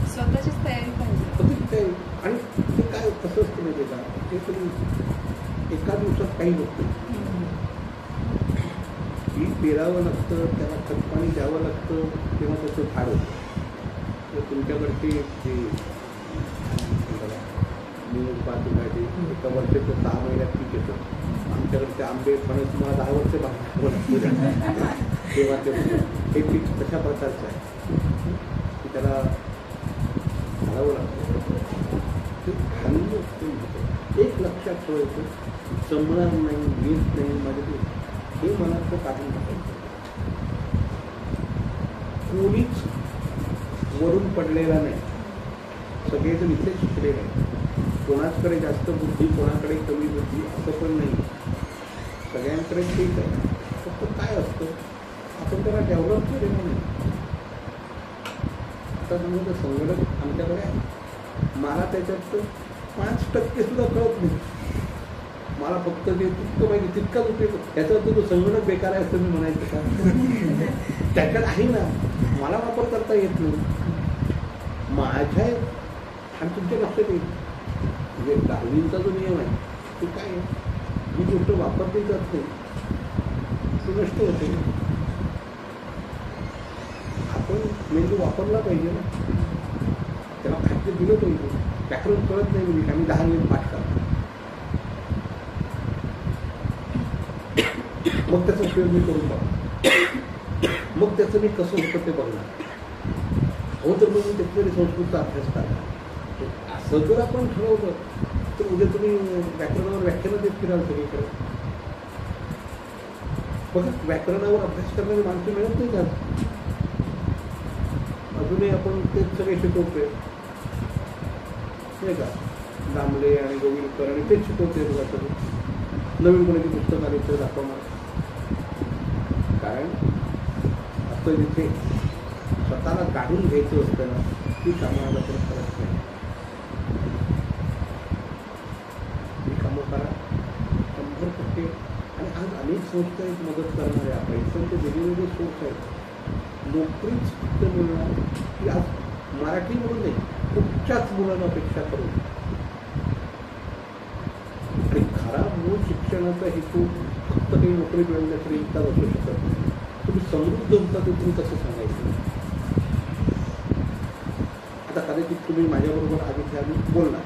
स्वतःचीच तयारी पाहिजे. आणि ते काय कसं असतं माहिती का, ते तुम्ही एका दिवसात काही नसतं. पीक पेरावं लागतं, त्याला खतपाणी द्यावं लागतं, तेव्हा त्याचं झाड होतं. तर तुमच्याकडचे जे न्यूज पाहते एका वर्षाचं 6 महिन्यात पीक येतं. आमच्याकडचे आंबे फणस तुम्हाला 10 वर्ष बघावं लागतं. तेव्हा ते हे पीक कशा प्रकारचं आहे की त्याला घालावं लागतं. ते खाल्लं एक लक्षात ठेवायचं, जमणार नाही, येत नाही माझे हे मला तो काढून टाकायचं. कोणीच वरून पडलेला नाही, सगळेजण इथे शिकलेले नाही. कोणाकडे जास्त बुद्धी, कोणाकडे कमी बुद्धी असं पण नाही. सगळ्यांकडे ठीक आहे. फक्त काय असतं, आपण त्याला डेव्हलप केलेलं नाही. आता समजा संगणक आमच्याकडे आहे, मला त्याच्यात 5% सुद्धा कळत नाही. मला फक्त ते तितकं पाहिजे तितकाच उपयोग. त्याचा अर्थ तो संगणक बेकार आहे असं मी म्हणायचं का? त्याच्यात आहे ना, मला वापर करता येत नाही. माझ्या आणि तुमच्या लक्षात येईल म्हणजे डार्विनचा जो नियम आहे तो काय आहे, ही गोष्ट वापरली जात नाही ती नष्ट होते. आपण मेंदू वापरला पाहिजे ना, त्याला खाद्य दिलं पाहिजे. व्याकरण कळत नाही म्हणजे आम्ही 10 मिनिट पाठ करतो, मग त्याचा उपयोग मी करून बघतो. मग त्याचं मी कसं होतं ते बघणार. हो तर मग मी त्याच्याकडे संस्कृतचा अभ्यास करणार. असं जर आपण ठरवलं तर उद्या तुम्ही व्याकरणावर व्याख्यानं देत फिराल सगळीकडे. बघा व्याकरणावर अभ्यास करणारी माणसं मिळत नाही का? अजूनही आपण तेच सगळे शिकवतोय नाही का? दामले आणि गोविलकर आणि तेच शिकवतोय बघा सगळं. नवीन कोणाची पुस्तक आली तर दाखवणार. कारण असं जिथे स्वतःला काढून घ्यायचं असतं ना, ती कामाला तर करत नाही. ही कामं करा 100%. आणि आज अनेक संस्था आहेत मदत करणाऱ्या, पैशांचे वेगवेगळे सोर्स आहेत. नोकरीच फक्त मिळणार की आज मराठी म्हणून नाही, कुठच्याच मुलांना अपेक्षा करून. आणि खरा मूळ शिक्षणाचा हेतू फक्त काही नोकरी मिळवण्यासाठी इतकाच असू शकत नाही. तुम्ही समृद्ध होता ते तुम्ही कसं सांगायचं? आता कदाचित तुम्ही माझ्याबरोबर आधी आधी बोलणार,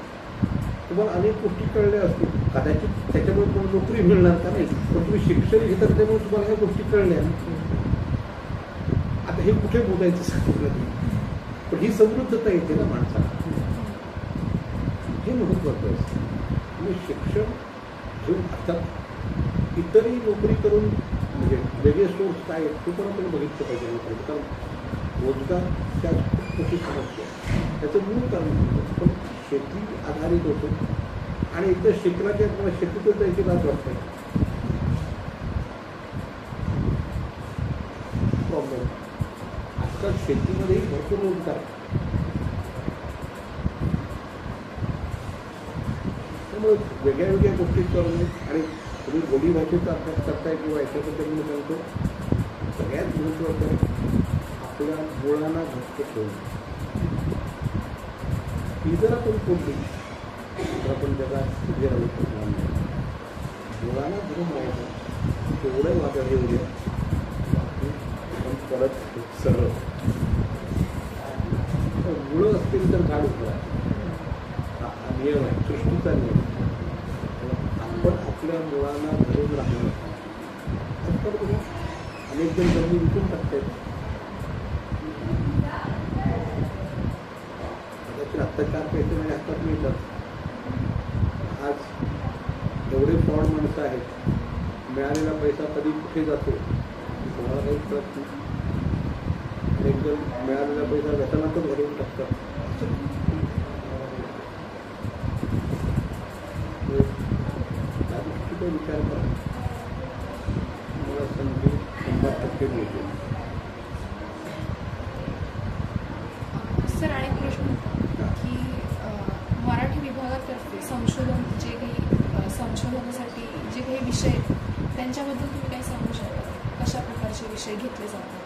तुम्हाला अनेक गोष्टी कळल्या असतील. कदाचित त्याच्यामुळे तुम्हाला नोकरी मिळणार का नाही, पण तुम्ही शिक्षण घेतात त्यामुळे तुम्हाला ह्या गोष्टी कळल्या. आता हे कुठे बोलायचं सांगितलं तुम्ही, पण ही समृद्धता येते ना माणसाला, हे महत्वाचं असतं. म्हणजे शिक्षण घेऊन अर्थात इतरही नोकरी करून म्हणजे वेगळे सोर्स काय आहेत ते पण आपण बघितलं पाहिजे. कारण रोजगारच्या खूप मोठी समस्या आहे, त्याचं मूळ कारण होतं. पण शेती आधारित होतं आणि एकदा शिकला की आपल्याला शेतीतच जायची लाज वाटते. प्रॉब्लेम आजकाल शेतीमध्येही भरपूर रोजगार आहे. त्यामुळे वेगळ्या वेगळ्या गोष्टी करून आणि तुम्ही बोली भाषेचा अभ्यास करताय किंवा याच्याबद्दल मी सांगतो, सगळ्यात महत्त्वाचं आहे आपल्या मुळांना घट्ट ठेवणं. ही जर आपण बोलली तर आपण जगात उभे राहू शकणार नाही. मुलांना धरून राहायचं तेवढं वादळ येऊ द्या पण परत सरळ मुळं असतील तर झाड उभं हा नियम आहे, सृष्टीचा नियम. आपण आपल्या मुलांना धरून राहणं तर बघा अनेक जण जमीन विकून टाकतात. कदाचित आत्ता 4 पैसे माझ्या हातात मिळतात. आज एवढे फ्रॉड माणसं आहेत, मिळालेला पैसा कधी कुठे जातो कोणाला काही कळत नाही. अनेक जण मिळालेला पैसा व्यसनातच घडवून टाकतात. त्या दृष्टीचा विचार करा. मला संधी 100% मिळते. सर आणि एक प्रश्न होता की मराठी विभागातर्फे संशोधन जे काही संशोधनासाठी जे काही विषय आहेत त्यांच्याबद्दल तुम्ही काही सांगू शकता? कशा प्रकारचे विषय घेतले जातात?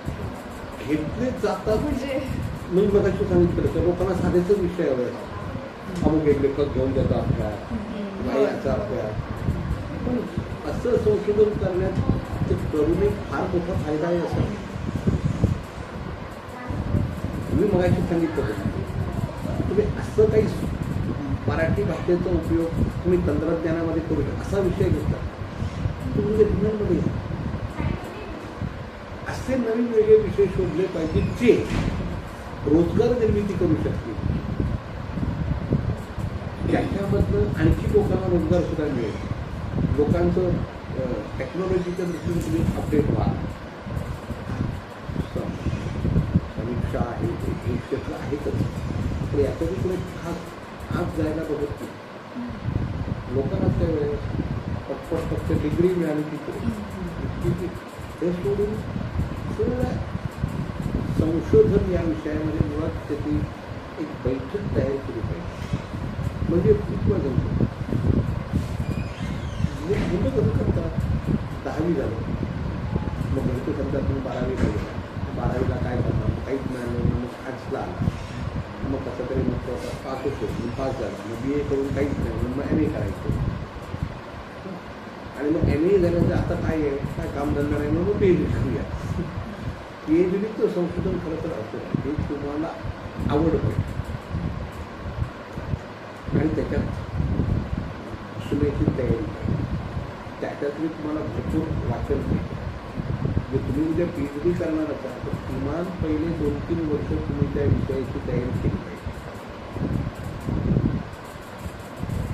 घेतले जातात म्हणजे मी मगाशी सांगितलं तर लोकांना साधेच विषय हवे असतात. अमुक एक लेखक घेऊन त्याचा अभ्यास नाही याचा अभ्यास. पण असं संशोधन करण्यात ते करून एक फार मोठा फायदा आहे असं मी मगाशी सांगितलं होतं. तुम्ही असं काही मराठी भाषेचा उपयोग तुम्ही तंत्रज्ञानामध्ये करू शकता असा विषय घेतला तुम्ही विज्ञानमध्ये असे नवीन वेगळे विषय शोधले पाहिजे जे रोजगार निर्मिती करू शकतील. त्याच्यामधनं आणखी लोकांना रोजगार सुद्धा मिळेल. लोकांचं टेक्नॉलॉजीच्या दृष्टीने तुम्ही अपडेट व्हा. समीक्षा आहे हे क्षेत्र आहेतच पण याच्यातून पुढे खास आज जायला बघत नाही. लोकांना त्या वेळेस फक्त डिग्री मिळाली की ते सोडून सगळं संशोधन या विषयामध्ये मुळात त्याची एक बैठक तयार केली पाहिजे. म्हणजे मुलं कसं करतात 10वी झालं मग घरचं समजा तुम्ही 12वीला गेला 12वीला काय करणार काहीच मिळालं मग आर्ट्सला आला मग कसं तरी मग पास होतो मग पास झाला मग BA करून काहीच नाही म्हणून मग MA करायचं आणि मग MA झाल्यानंतर आता काय आहे काय कामधंदा नाही म्हणून PhD करूया. PhDचं संशोधन खरं तर असं हे तुम्हाला आवड पाहिजे आणि त्याच्यात शिकण्याची तयारी पाहिजे. त्याच्यातली तुम्हाला भरपूर वाचन पाहिजे. जे तुम्ही उद्या PhD करणार असाल तर किमान पहिले 2-3 वर्ष तुम्ही त्या विषयाची तयारी केली पाहिजे.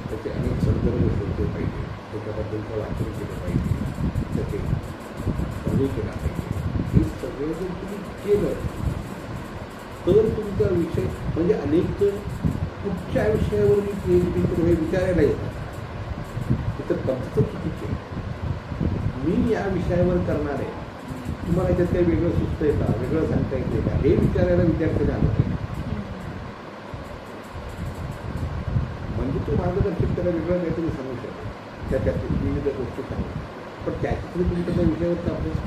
त्याचे अनेक संदर्भ शोधले पाहिजे. त्याच्याबद्दलचं वाचन केलं पाहिजे. त्याचे सर्वे केला पाहिजे. हे सगळं जर तुम्ही केलं तर तुमचा विषय म्हणजे अनेक जण कुठच्या विषयावर मी PhD करू हे विचारायला येतात. तर पद्धत चुकीची आहे. मी या विषयावर करणार आहे तुम्हाला त्यात काही वेगळं सुचतंय का वेगळं सांगता येते का हे विचारायला विद्यार्थ्यांना आलं पाहिजे. म्हणजे तो मार्गदर्शक त्याला वेगळं काहीतरी सांगू शकेल त्याच्यात विविध गोष्टी सांगू पण त्याच्यातून तुम्ही त्याच्या विषयावरचा अभ्यास